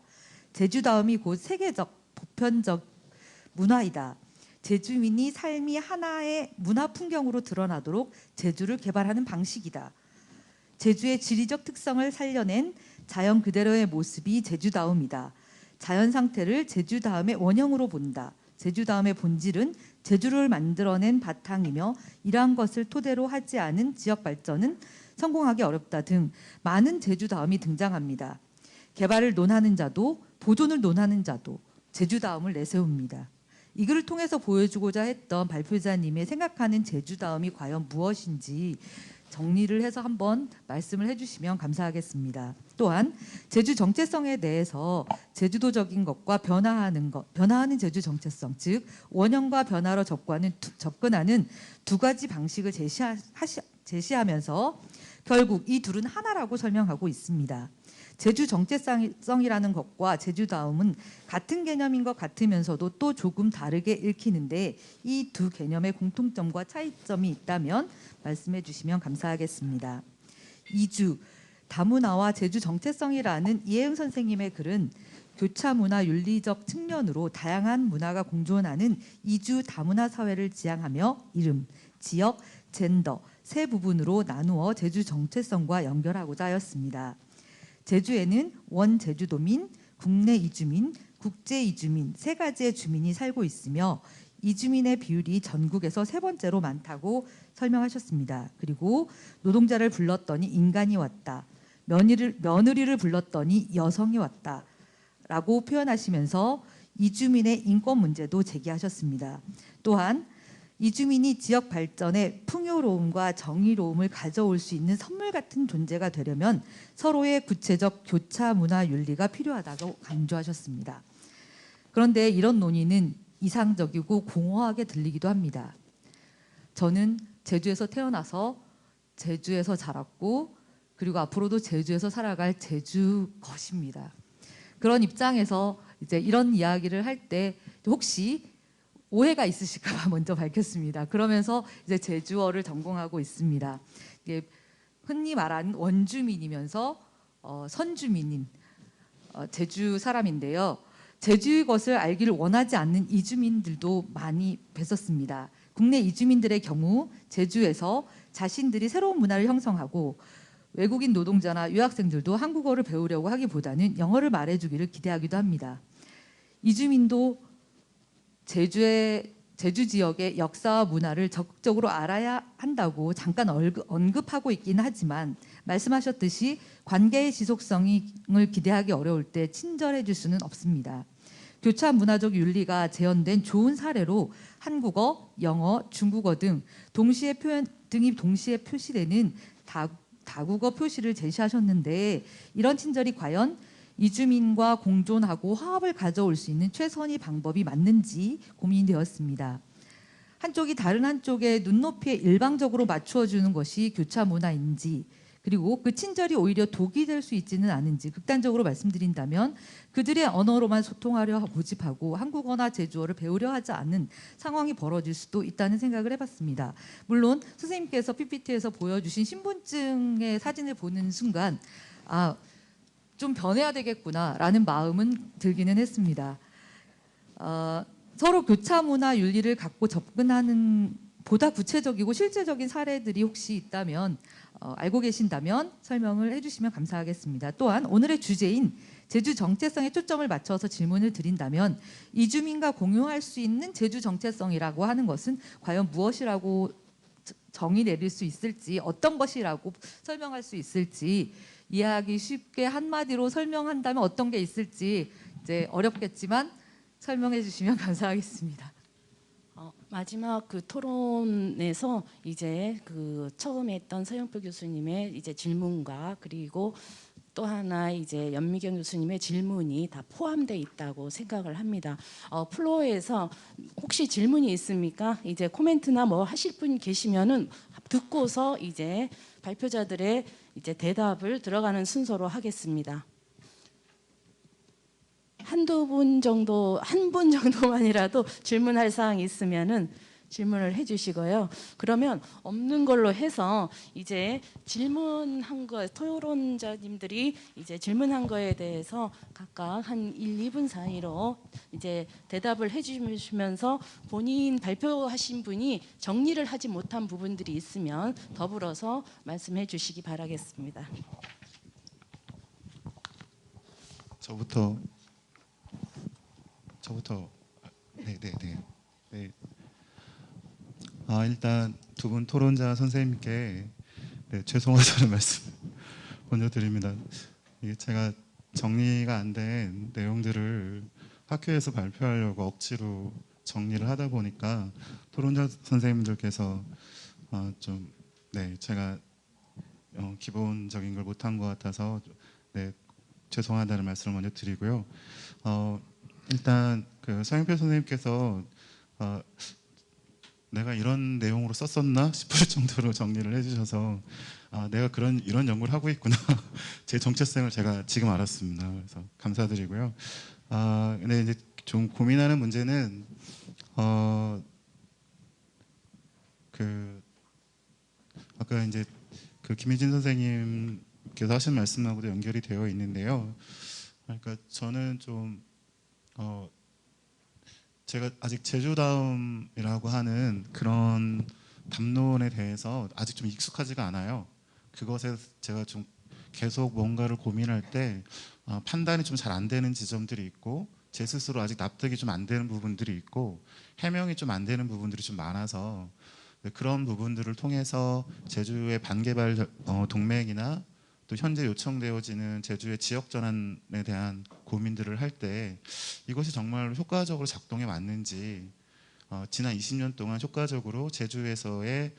제주다움이 곧 세계적, 보편적 문화이다. 제주민이 삶이 하나의 문화 풍경으로 드러나도록 제주를 개발하는 방식이다. 제주의 지리적 특성을 살려낸 자연 그대로의 모습이 제주다움이다. 자연 상태를 제주다움의 원형으로 본다. 제주다움의 본질은 제주를 만들어낸 바탕이며 이러한 것을 토대로 하지 않은 지역 발전은 성공하기 어렵다 등 많은 제주다움이 등장합니다. 개발을 논하는 자도 보존을 논하는 자도 제주다움을 내세웁니다. 이 글을 통해서 보여주고자 했던 발표자님의 생각하는 제주다움이 과연 무엇인지 정리를 해서 한번 말씀을 해주시면 감사하겠습니다. 또한 제주 정체성에 대해서 제주도적인 것과 변화하는 제주 정체성, 즉 원형과 변화로 접근하는 두 가지 방식을 제시하면서 결국 이 둘은 하나라고 설명하고 있습니다. 제주 정체성이라는 것과 제주다움은 같은 개념인 것 같으면서도 또 조금 다르게 읽히는데 이 두 개념의 공통점과 차이점이 있다면 말씀해 주시면 감사하겠습니다. 이주, 다문화와 제주 정체성이라는 이혜영 선생님의 글은 교차 문화 윤리적 측면으로 다양한 문화가 공존하는 이주 다문화 사회를 지향하며 이름, 지역, 젠더 세 부분으로 나누어 제주 정체성과 연결하고자 하였습니다. 제주에는 원제주도민, 국내 이주민, 국제 이주민 세 가지의 주민이 살고 있으며 이주민의 비율이 전국에서 세 번째로 많다고 설명하셨습니다. 그리고 노동자를 불렀더니 인간이 왔다. 며느리를 불렀더니 여성이 왔다. 라고 표현하시면서 이주민의 인권 문제도 제기하셨습니다. 또한 이주민이 지역 발전에 풍요로움과 정의로움을 가져올 수 있는 선물 같은 존재가 되려면 서로의 구체적 교차 문화 윤리가 필요하다고 강조하셨습니다. 그런데 이런 논의는 이상적이고 공허하게 들리기도 합니다. 저는 제주에서 태어나서 제주에서 자랐고 그리고 앞으로도 제주에서 살아갈 제주 것입니다. 그런 입장에서 이제 이런 이야기를 할 때 혹시 오해가 있으실까봐 먼저 밝혔습니다. 그러면서 이제 제주어를 전공하고 있습니다. 이게 흔히 말하는 원주민이면서 선주민인 제주 사람인데요. 제주의 것을 알기를 원하지 않는 이주민들도 많이 뵀었습니다. 국내 이주민들의 경우 제주에서 자신들이 새로운 문화를 형성하고 외국인 노동자나 유학생들도 한국어를 배우려고 하기보다는 영어를 말해주기를 기대하기도 합니다. 이주민도 제주 지역의 역사와 문화를 적극적으로 알아야 한다고 잠깐 언급하고 있긴 하지만 말씀하셨듯이 관계의 지속성을 기대하기 어려울 때 친절해 줄 수는 없습니다. 교차 문화적 윤리가 재현된 좋은 사례로 한국어, 영어, 중국어 등이 동시에 표시되는 다국어 표시를 제시하셨는데 이런 친절이 과연 이주민과 공존하고 화합을 가져올 수 있는 최선의 방법이 맞는지 고민이 되었습니다. 한쪽이 다른 한쪽의 눈높이에 일방적으로 맞추어 주는 것이 교차 문화인지 그리고 그 친절이 오히려 독이 될 수 있지는 않은지 극단적으로 말씀드린다면 그들의 언어로만 소통하려 모집하고 한국어나 제주어를 배우려 하지 않는 상황이 벌어질 수도 있다는 생각을 해봤습니다. 물론 선생님께서 PPT에서 보여주신 신분증의 사진을 보는 순간 좀 변해야 되겠구나라는 마음은 들기는 했습니다. 서로 교차 문화 윤리를 갖고 접근하는 보다 구체적이고 실제적인 사례들이 혹시 있다면 알고 계신다면 설명을 해주시면 감사하겠습니다. 또한 오늘의 주제인 제주 정체성에 초점을 맞춰서 질문을 드린다면 이주민과 공유할 수 있는 제주 정체성이라고 하는 것은 과연 무엇이라고 정의 내릴 수 있을지 어떤 것이라고 설명할 수 있을지 이해하기 쉽게 한마디로 설명한다면 어떤 게 있을지 이제 어렵겠지만 설명해 주시면 감사하겠습니다. 마지막 그 토론에서 이제 그 처음에 했던 서영표 교수님의 이제 질문과 그리고 또 하나 이제 연미경 교수님의 질문이 다 포함되어 있다고 생각을 합니다. 플로어에서 혹시 질문이 있습니까? 이제 코멘트나 뭐 하실 분 계시면은 듣고서 이제 발표자들의 이제 대답을 들어가는 순서로 하겠습니다. 한 분 정도만이라도 질문할 사항이 있으면은 질문을 해주시고요. 그러면 없는 걸로 해서 이제 질문한 거 토론자님들이 이제 질문한 거에 대해서 각각 한 1, 2분 사이로 이제 대답을 해주시면서 본인 발표하신 분이 정리를 하지 못한 부분들이 있으면 더불어서 말씀해 주시기 바라겠습니다. 저부터 네. 일단 두 분 토론자 선생님께 죄송하다는 말씀 먼저 드립니다. 이게 제가 정리가 안 된 내용들을 학교에서 발표하려고 억지로 정리를 하다 보니까 토론자 선생님들께서 제가 기본적인 걸 못한 것 같아서 죄송하다는 말씀을 먼저 드리고요. 일단 그 서영표 선생님께서 내가 이런 내용으로 썼었나 싶을 정도로 정리를 해주셔서 내가 이런 연구를 하고 있구나 제 정체성을 제가 지금 알았습니다. 그래서 감사드리고요. 근데 이제 좀 고민하는 문제는 아까 이제 그 김희진 선생님께서 하신 말씀하고도 연결이 되어 있는데요. 그러니까 저는 좀 제가 아직 제주다움이라고 하는 그런 담론에 대해서 아직 좀 익숙하지가 않아요. 그것에 제가 좀 계속 뭔가를 고민할 때 판단이 좀 잘 안 되는 지점들이 있고 제 스스로 아직 납득이 좀 안 되는 부분들이 있고 해명이 좀 안 되는 부분들이 좀 많아서 그런 부분들을 통해서 제주의 반개발 동맹이나 또 현재 요청되어지는 제주의 지역 전환에 대한 고민들을 할 때 이것이 정말 효과적으로 작동해 왔는지 지난 20년 동안 효과적으로 제주에서의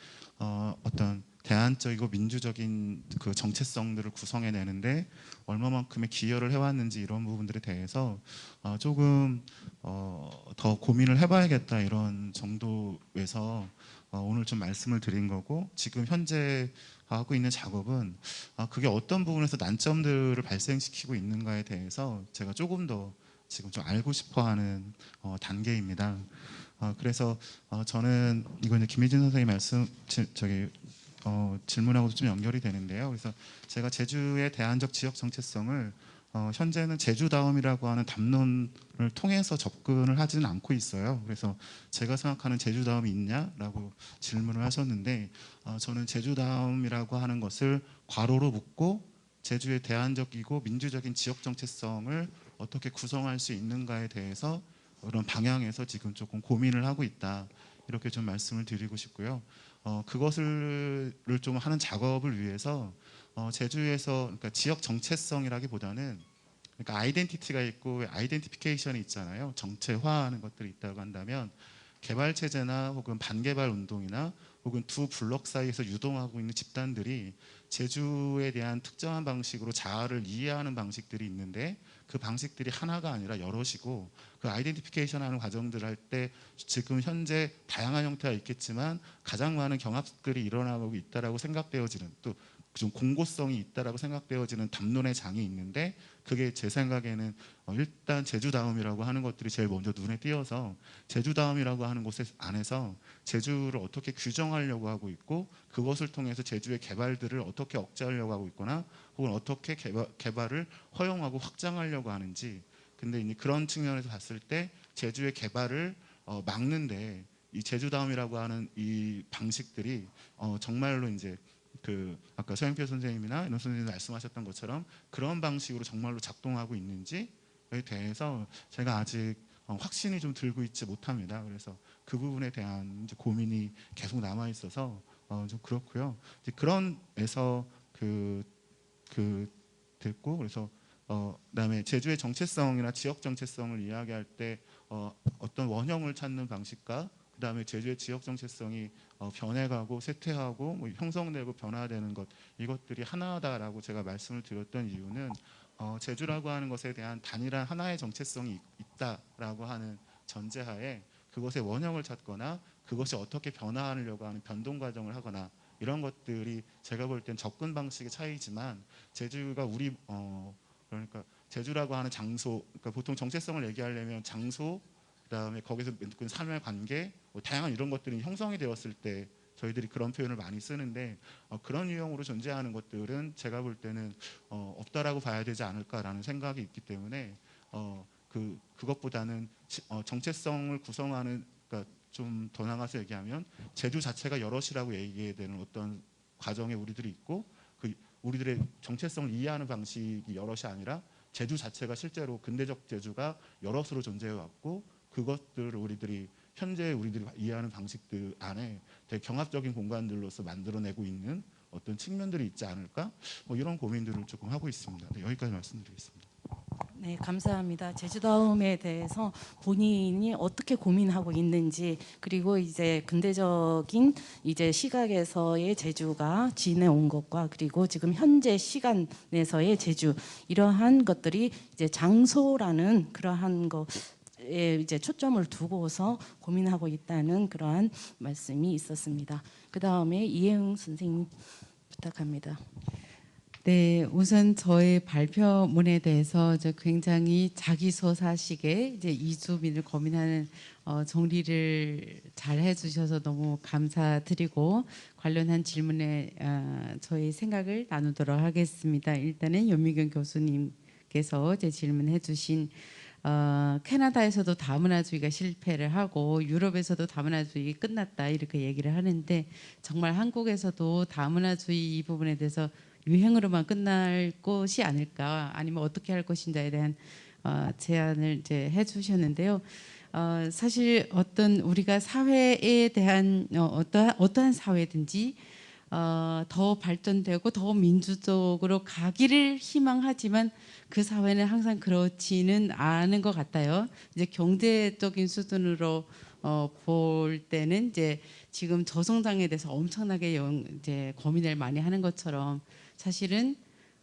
어떤 대안적이고 민주적인 그 정체성들을 구성해내는데 얼마만큼의 기여를 해왔는지 이런 부분들에 대해서 조금 더 고민을 해봐야겠다 이런 정도에서 오늘 좀 말씀을 드린 거고, 지금 현재 하고 있는 작업은 그게 어떤 부분에서 난점들을 발생시키고 있는가에 대해서 제가 조금 더 지금 좀 알고 싶어하는 단계입니다. 그래서 저는 이거 이제 김혜진 선생님 말씀 질문하고도 좀 연결이 되는데요. 그래서 제가 제주의 대안적 지역 정체성을 현재는 제주다움이라고 하는 담론을 통해서 접근을 하지는 않고 있어요. 그래서 제가 생각하는 제주다움이 있냐라고 질문을 하셨는데, 저는 제주다움이라고 하는 것을 괄호로 묶고 제주의 대안적이고 민주적인 지역 정체성을 어떻게 구성할 수 있는가에 대해서 그런 방향에서 지금 조금 고민을 하고 있다, 이렇게 좀 말씀을 드리고 싶고요. 그것을 좀 하는 작업을 위해서 제주에서, 그러니까 지역 정체성이라기보다는, 그러니까 아이덴티티가 있고 아이덴티피케이션이 있잖아요. 정체화하는 것들이 있다고 한다면, 개발 체제나 혹은 반개발 운동이나 혹은 두 블록 사이에서 유동하고 있는 집단들이 제주에 대한 특정한 방식으로 자아를 이해하는 방식들이 있는데, 그 방식들이 하나가 아니라 여럿이고, 그 아이덴티피케이션 하는 과정들을 할 때 지금 현재 다양한 형태가 있겠지만 가장 많은 경합들이 일어나고 있다라고 생각되어지는, 또 좀 공고성이 있다라고 생각되어지는 담론의 장이 있는데, 그게 제 생각에는 일단 제주다움이라고 하는 것들이 제일 먼저 눈에 띄어서, 제주다움이라고 하는 곳 안에서 제주를 어떻게 규정하려고 하고 있고, 그것을 통해서 제주의 개발들을 어떻게 억제하려고 하고 있거나 혹은 어떻게 개발을 허용하고 확장하려고 하는지. 근데 이제 그런 측면에서 봤을 때 제주의 개발을 막는데 이 제주다움이라고 하는 이 방식들이 정말로 이제 그 아까 서영표 선생님이나 이런 선생님이 말씀하셨던 것처럼 그런 방식으로 정말로 작동하고 있는지에 대해서 제가 아직 확신이 좀 들고 있지 못합니다. 그래서 그 부분에 대한 이제 고민이 계속 남아 있어서 좀 그렇고요. 이제 그런에서 됐고, 그래서 그다음에 제주의 정체성이나 지역 정체성을 이야기할 때 어떤 원형을 찾는 방식과 그다음에 제주의 지역 정체성이 변해가고 쇠퇴하고 뭐 형성되고 변화되는 것, 이것들이 하나다라고 제가 말씀을 드렸던 이유는 제주라고 하는 것에 대한 단일한 하나의 정체성이 있다라고 하는 전제하에 그것의 원형을 찾거나 그것이 어떻게 변화하려고 하는 변동 과정을 하거나 이런 것들이 제가 볼 땐 접근 방식의 차이지만, 제주가 우리 그러니까 제주라고 하는 장소, 그러니까 보통 정체성을 얘기하려면 장소, 그다음에 거기서 맺은 삶의 관계, 뭐 다양한 이런 것들이 형성이 되었을 때 저희들이 그런 표현을 많이 쓰는데, 그런 유형으로 존재하는 것들은 제가 볼 때는 없다라고 봐야 되지 않을까라는 생각이 있기 때문에 그것보다는 정체성을 구성하는, 그러니까 좀 더 나가서 얘기하면 제주 자체가 여럿이라고 얘기해야 되는 어떤 과정에 우리들이 있고, 그 우리들의 정체성을 이해하는 방식이 여럿이 아니라 제주 자체가 실제로 근대적 제주가 여럿으로 존재해 왔고, 그것들을 우리들이 현재 우리들이 이해하는 방식들 안에 되게 경합적인 공간들로서 만들어내고 있는 어떤 측면들이 있지 않을까, 뭐 이런 고민들을 조금 하고 있습니다. 네, 여기까지 말씀드리겠습니다. 네, 감사합니다. 제주다움에 대해서 본인이 어떻게 고민하고 있는지, 그리고 이제 근대적인 이제 시각에서의 제주가 지내온 것과 그리고 지금 현재 시간에서의 제주, 이러한 것들이 이제 장소라는 그러한 거에 이제 초점을 두고서 고민하고 있다는 그러한 말씀이 있었습니다. 그 다음에 이혜영 선생님 부탁합니다. 네, 우선 저의 발표문에 대해서 이제 굉장히 자기소사식의 이제 이주민을 고민하는 정리를 잘 해주셔서 너무 감사드리고, 관련한 질문에 저의 생각을 나누도록 하겠습니다. 일단은 연미경 교수님께서 제 질문해주신 캐나다에서도 다문화주의가 실패를 하고 유럽에서도 다문화주의가 끝났다 이렇게 얘기를 하는데, 정말 한국에서도 다문화주의 이 부분에 대해서 유행으로만 끝날 것이 아닐까, 아니면 어떻게 할 것인가에 대한 제안을 이제 해주셨는데요. 사실 어떤 우리가 사회에 대한 어떠한 사회든지 더 발전되고 더 민주적으로 가기를 희망하지만 그 사회는 항상 그렇지는 않은 것 같아요. 이제 경제적인 수준으로 볼 때는 이제 지금 저성장에 대해서 엄청나게 이제 고민을 많이 하는 것처럼 사실은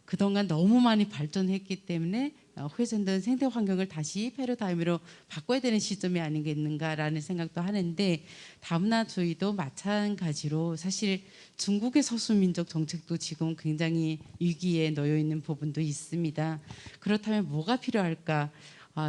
그동안 너무 많이 발전했기 때문에 훼손된 생태 환경을 다시 패러다임으로 바꿔야 되는 시점이 아니겠는가라는 생각도 하는데 다문화주의도 마찬가지로 사실 중국의 소수민족 정책도 지금 굉장히 위기에 놓여 있는 부분도 있습니다. 그렇다면 뭐가 필요할까?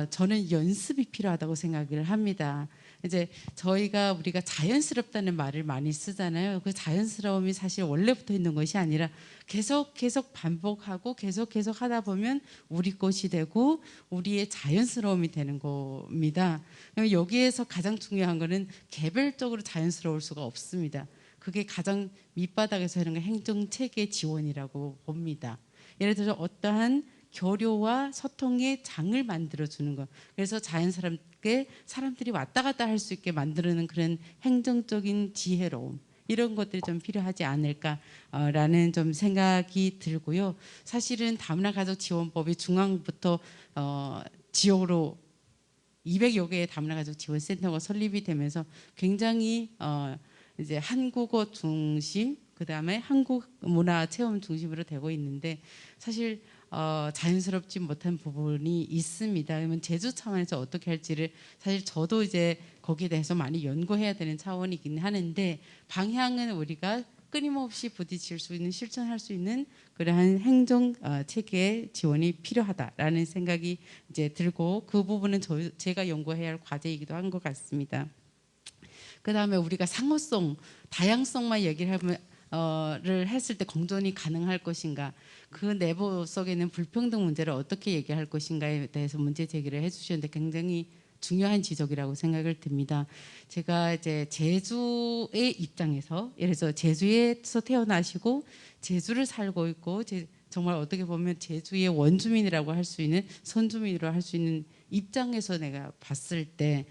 저는 연습이 필요하다고 생각을 합니다. 이제 우리가 자연스럽다는 말을 많이 쓰잖아요. 그 자연스러움이 사실 원래부터 있는 것이 아니라 계속 반복하고 계속 하다 보면 우리 것이 되고 우리의 자연스러움이 되는 겁니다. 여기에서 가장 중요한 거는 개별적으로 자연스러울 수가 없습니다. 그게 가장 밑바닥에서 하는 게 행정체계 지원이라고 봅니다. 예를 들어서 어떠한 교류와 소통의 장을 만들어주는 것. 그래서 자연스럽게 사람들이 왔다 갔다 할 수 있게 만드는 그런 행정적인 지혜로움. 이런 것들이 좀 필요하지 않을까라는 좀 생각이 들고요. 사실은 다문화 가족 지원법이 중앙부터 지역으로 200여 개의 다문화 가족 지원 센터가 설립이 되면서 굉장히 이제 한국어 중심, 그다음에 한국 문화 체험 중심으로 되고 있는데 사실 자연스럽지 못한 부분이 있습니다. 그러면 제주 차원에서 어떻게 할지를 사실 저도 이제 거기에 대해서 많이 연구해야 되는 차원이긴 하는데 방향은 우리가 끊임없이 부딪힐 수 있는 실천할 수 있는 그러한 행정 체계 지원이 필요하다라는 생각이 이제 들고 그 부분은 제가 연구해야 할 과제이기도 한 것 같습니다. 그다음에 우리가 상호성, 다양성만 얘기를 하면 를 했을 때 공존이 가능할 것인가, 그 내부 속에 있는 불평등 문제를 어떻게 얘기할 것인가에 대해서 문제 제기를 해주셨는데 굉장히 중요한 지적이라고 생각을 듭니다. 제가 이제 제주의 입장에서 예를 들어서 제주에서 태어나시고 제주를 살고 있고 정말 어떻게 보면 제주의 원주민이라고 할 수 있는 선주민이라고 할 수 있는 입장에서 내가 봤을 때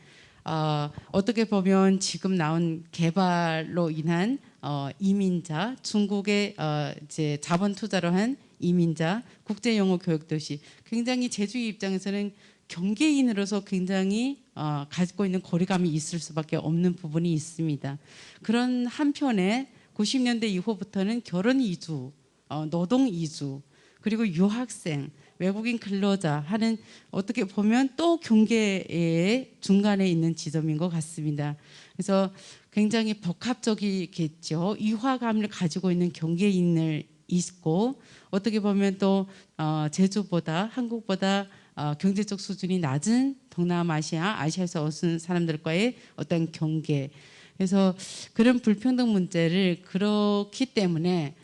어떻게 보면 지금 나온 개발로 인한 이민자, 중국의 이제 자본 투자로 한 이민자, 국제 영어 교육 도시, 굉장히 제주의 입장에서는 경계인으로서 굉장히 가지고 있는 거리감이 있을 수밖에 없는 부분이 있습니다. 그런 한편에 90년대 이후부터는 결혼 이주, 노동 이주, 그리고 유학생, 외국인 근로자 하는 어떻게 보면 또 경계의 중간에 있는 지점인 것 같습니다. 그래서 굉장히 복합적이겠죠. 이화감을 가지고 있는 경계인을 있고 어떻게 보면 또 제주보다 한국보다 경제적 수준이 낮은 동남아시아, 아시아에서 오신 사람들과의 어떤 경계. 그래서 그런 불평등 문제를 그렇기 때문에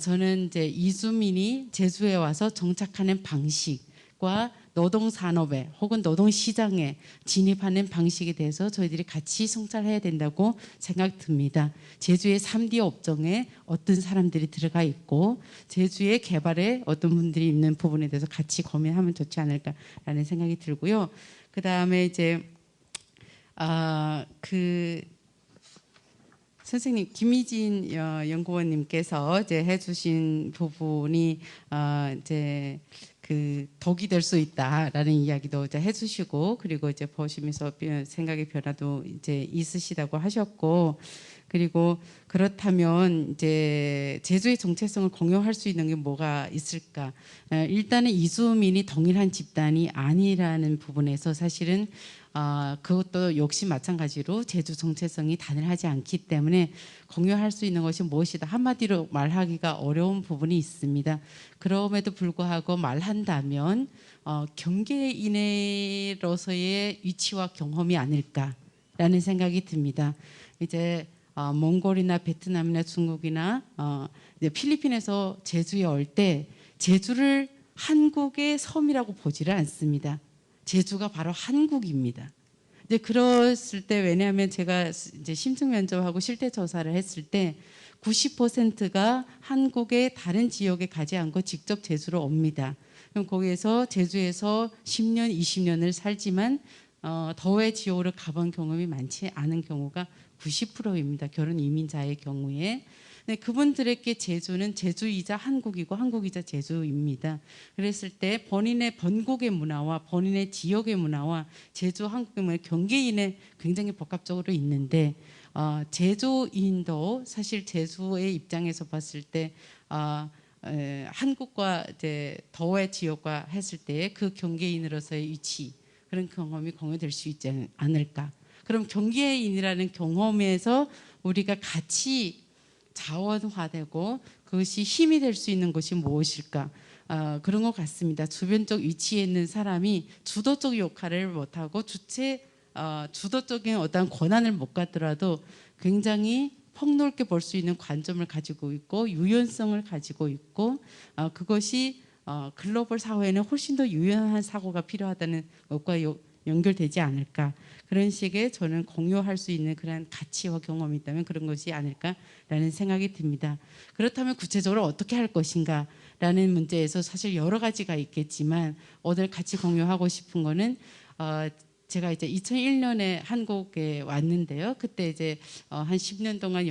저는 이제 이주민이 제주에 와서 정착하는 방식과 노동산업에 혹은 노동시장에 진입하는 방식에 대해서 저희들이 같이 성찰해야 된다고 생각됩니다. 제주의 3D 업종에 어떤 사람들이 들어가 있고 제주의 개발에 어떤 분들이 있는 부분에 대해서 같이 고민하면 좋지 않을까라는 생각이 들고요. 그 다음에 이제 선생님 김희진 연구원님께서 이제 해주신 부분이 이제 그 독이 될 수 있다라는 이야기도 이제 해주시고 그리고 이제 보시면서 생각의 변화도 이제 있으시다고 하셨고 그리고 그렇다면 이제 제주의 정체성을 공유할 수 있는 게 뭐가 있을까? 일단은 이주민이 동일한 집단이 아니라는 부분에서 사실은 그것도 역시 마찬가지로 제주 정체성이 단일하지 않기 때문에 공유할 수 있는 것이 무엇이다 한마디로 말하기가 어려운 부분이 있습니다. 그럼에도 불구하고 말한다면 경계인으로서의 위치와 경험이 아닐까라는 생각이 듭니다. 이제 몽골이나 베트남이나 중국이나 이제 필리핀에서 제주에 올 때 제주를 한국의 섬이라고 보지를 않습니다. 제주가 바로 한국입니다. 이제 그랬을 때 왜냐하면 제가 이제 심층 면접하고 실태 조사를 했을 때 90%가 한국의 다른 지역에 가지 않고 직접 제주로 옵니다. 그럼 거기에서 제주에서 10년, 20년을 살지만 더외 지역으로 가본 경험이 많지 않은 경우가 90%입니다. 결혼 이민자의 경우에. 근데 그분들에게 제주는 제주이자 한국이고 한국이자 제주입니다. 그랬을 때 본인의 본국의 문화와 본인의 지역의 문화와 제주 한국의 문화 경계인에 굉장히 복합적으로 있는데 제주인도 사실 제주의 입장에서 봤을 때 한국과 이제 더의 지역과 했을 때 그 경계인으로서의 위치 그런 경험이 공유될 수 있지 않을까. 그럼 경계인이라는 경험에서 우리가 같이 자원화되고 그것이 힘이 될 수 있는 것이 무엇일까? 그런 것 같습니다. 주변적 위치에 있는 사람이 주도적 역할을 못하고 주도적인 어떤 권한을 못 갖더라도 굉장히 폭넓게 볼 수 있는 관점을 가지고 있고 유연성을 가지고 있고 그것이 글로벌 사회에는 훨씬 더 유연한 사고가 필요하다는 것과 연결되지 않을까. 그런 식의 저는 공유할 수 있는 그런 가치와 경험이 있다면 그런 것이 아닐까라는 생각이 듭니다. 그렇다면 구체적으로 어떻게 할 것인가라는 문제에서 사실 여러 가지가 있겠지만 오늘 같이 공유하고 싶은 거는 제가 이제 2001년에 한국에 왔는데요. 그때 이제 한 10년 동안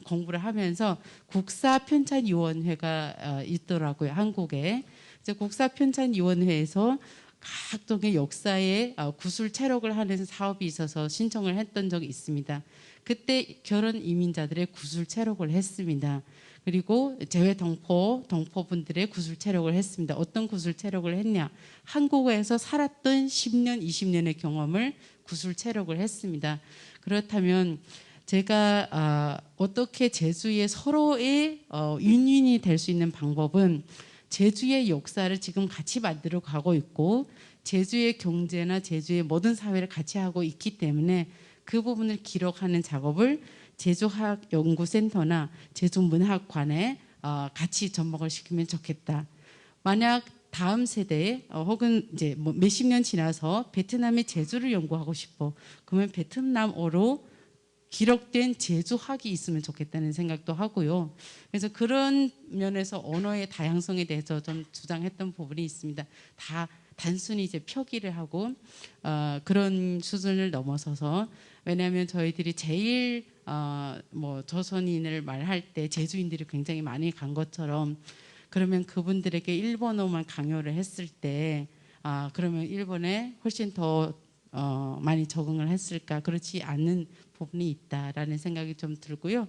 공부를 하면서 국사편찬위원회가 있더라고요. 한국에. 이제 국사편찬위원회에서 각종의 역사에 구술 체록을 하는 사업이 있어서 신청을 했던 적이 있습니다. 그때 결혼 이민자들의 구술 체록을 했습니다. 그리고 재외 동포분들의 구술 체록을 했습니다. 어떤 구술 체록을 했냐? 한국에서 살았던 10년, 20년의 경험을 구술 체록을 했습니다. 그렇다면 제가 어떻게 제주의 서로의 윈윈이 될 수 있는 방법은 제주의 역사를 지금 같이 만들어 가고 있고 제주의 경제나 제주의 모든 사회를 같이 하고 있기 때문에 그 부분을 기록하는 작업을 제주학연구센터나 제주문학관에 같이 접목을 시키면 좋겠다. 만약 다음 세대에 혹은 이제 뭐 몇십 년 지나서 베트남의 제주를 연구하고 싶어. 그러면 베트남어로 기록된 제주학이 있으면 좋겠다는 생각도 하고요. 그래서 그런 면에서 언어의 다양성에 대해서 좀 주장했던 부분이 있습니다. 다 단순히 이제 표기를 하고 그런 수준을 넘어서서 왜냐하면 저희들이 제일 뭐 조선인을 말할 때 제주인들이 굉장히 많이 간 것처럼 그러면 그분들에게 일본어만 강요를 했을 때 그러면 일본에 훨씬 더 많이 적응을 했을까 그렇지 않는 부분이 있다라는 생각이 좀 들고요.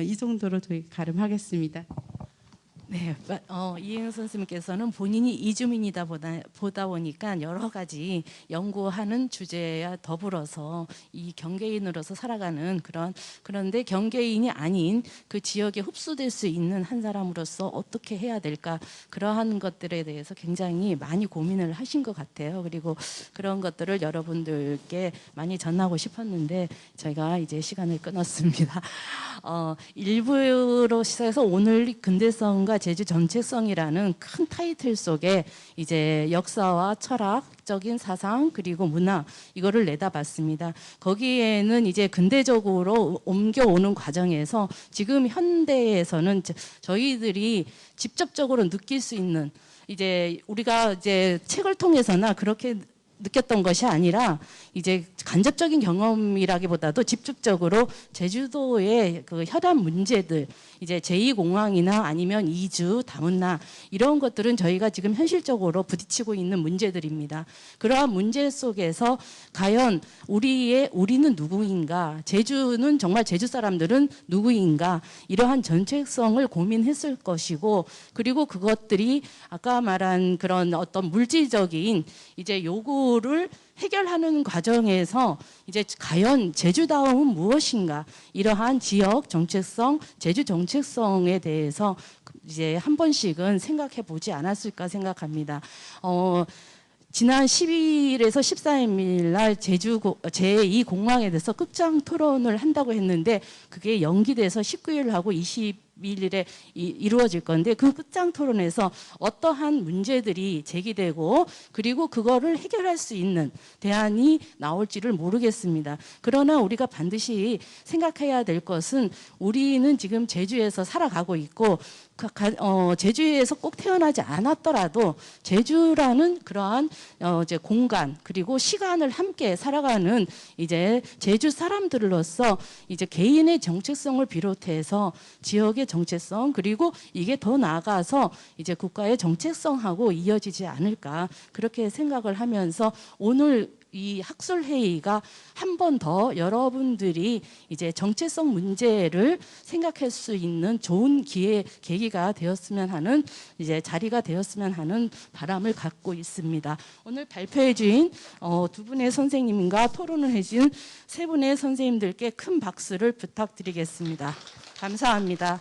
이 정도로 저희 가름하겠습니다. 네, 이행 선생님께서는 본인이 이주민이다 보다 보니까 여러 가지 연구하는 주제와 더불어서 이 경계인으로서 살아가는 그런데 경계인이 아닌 그 지역에 흡수될 수 있는 한 사람으로서 어떻게 해야 될까 그러한 것들에 대해서 굉장히 많이 고민을 하신 것 같아요. 그리고 그런 것들을 여러분들께 많이 전하고 싶었는데 저희가 이제 시간을 끊었습니다. 일부로 시작해서 오늘 근대성과 제주 정체성이라는 큰 타이틀 속에 이제 역사와 철학적인 사상 그리고 문화 이거를 내다봤습니다. 거기에는 이제 근대적으로 옮겨오는 과정에서 지금 현대에서는 저희들이 직접적으로 느낄 수 있는 이제 우리가 이제 책을 통해서나 그렇게 느꼈던 것이 아니라 이제 간접적인 경험이라기보다도 직접적으로 제주도의 그 혈안 문제들 이제 제2공항이나 아니면 이주, 다문화 이런 것들은 저희가 지금 현실적으로 부딪히고 있는 문제들입니다. 그러한 문제 속에서 과연 우리는 누구인가, 제주는 정말 제주 사람들은 누구인가 이러한 정체성을 고민했을 것이고 그리고 그것들이 아까 말한 그런 어떤 물질적인 이제 요구를 해결하는 과정에서 이제 과연 제주다움은 무엇인가 이러한 지역 정체성, 제주 정체성에 대해서 이제 한 번씩은 생각해 보지 않았을까 생각합니다. 지난 12일에서 14일 날 제주 제2공항에 대해서 극장 토론을 한다고 했는데 그게 연기돼서 19일하고 20 미일일에 이루어질 건데 그 끝장 토론에서 어떠한 문제들이 제기되고 그리고 그거를 해결할 수 있는 대안이 나올지를 모르겠습니다. 그러나 우리가 반드시 생각해야 될 것은 우리는 지금 제주에서 살아가고 있고 제주에서 꼭 태어나지 않았더라도 제주라는 그러한 이제 공간 그리고 시간을 함께 살아가는 이제 제주 사람들로서 이제 개인의 정체성을 비롯해서 지역의 정체성 그리고 이게 더 나아가서 이제 국가의 정체성하고 이어지지 않을까 그렇게 생각을 하면서 오늘 이 학술회의가 한 번 더 여러분들이 이제 정체성 문제를 생각할 수 있는 좋은 계기가 되었으면 하는 이제 자리가 되었으면 하는 바람을 갖고 있습니다. 오늘 발표해 주신 두 분의 선생님과 토론을 해준 세 분의 선생님들께 큰 박수를 부탁드리겠습니다. 감사합니다.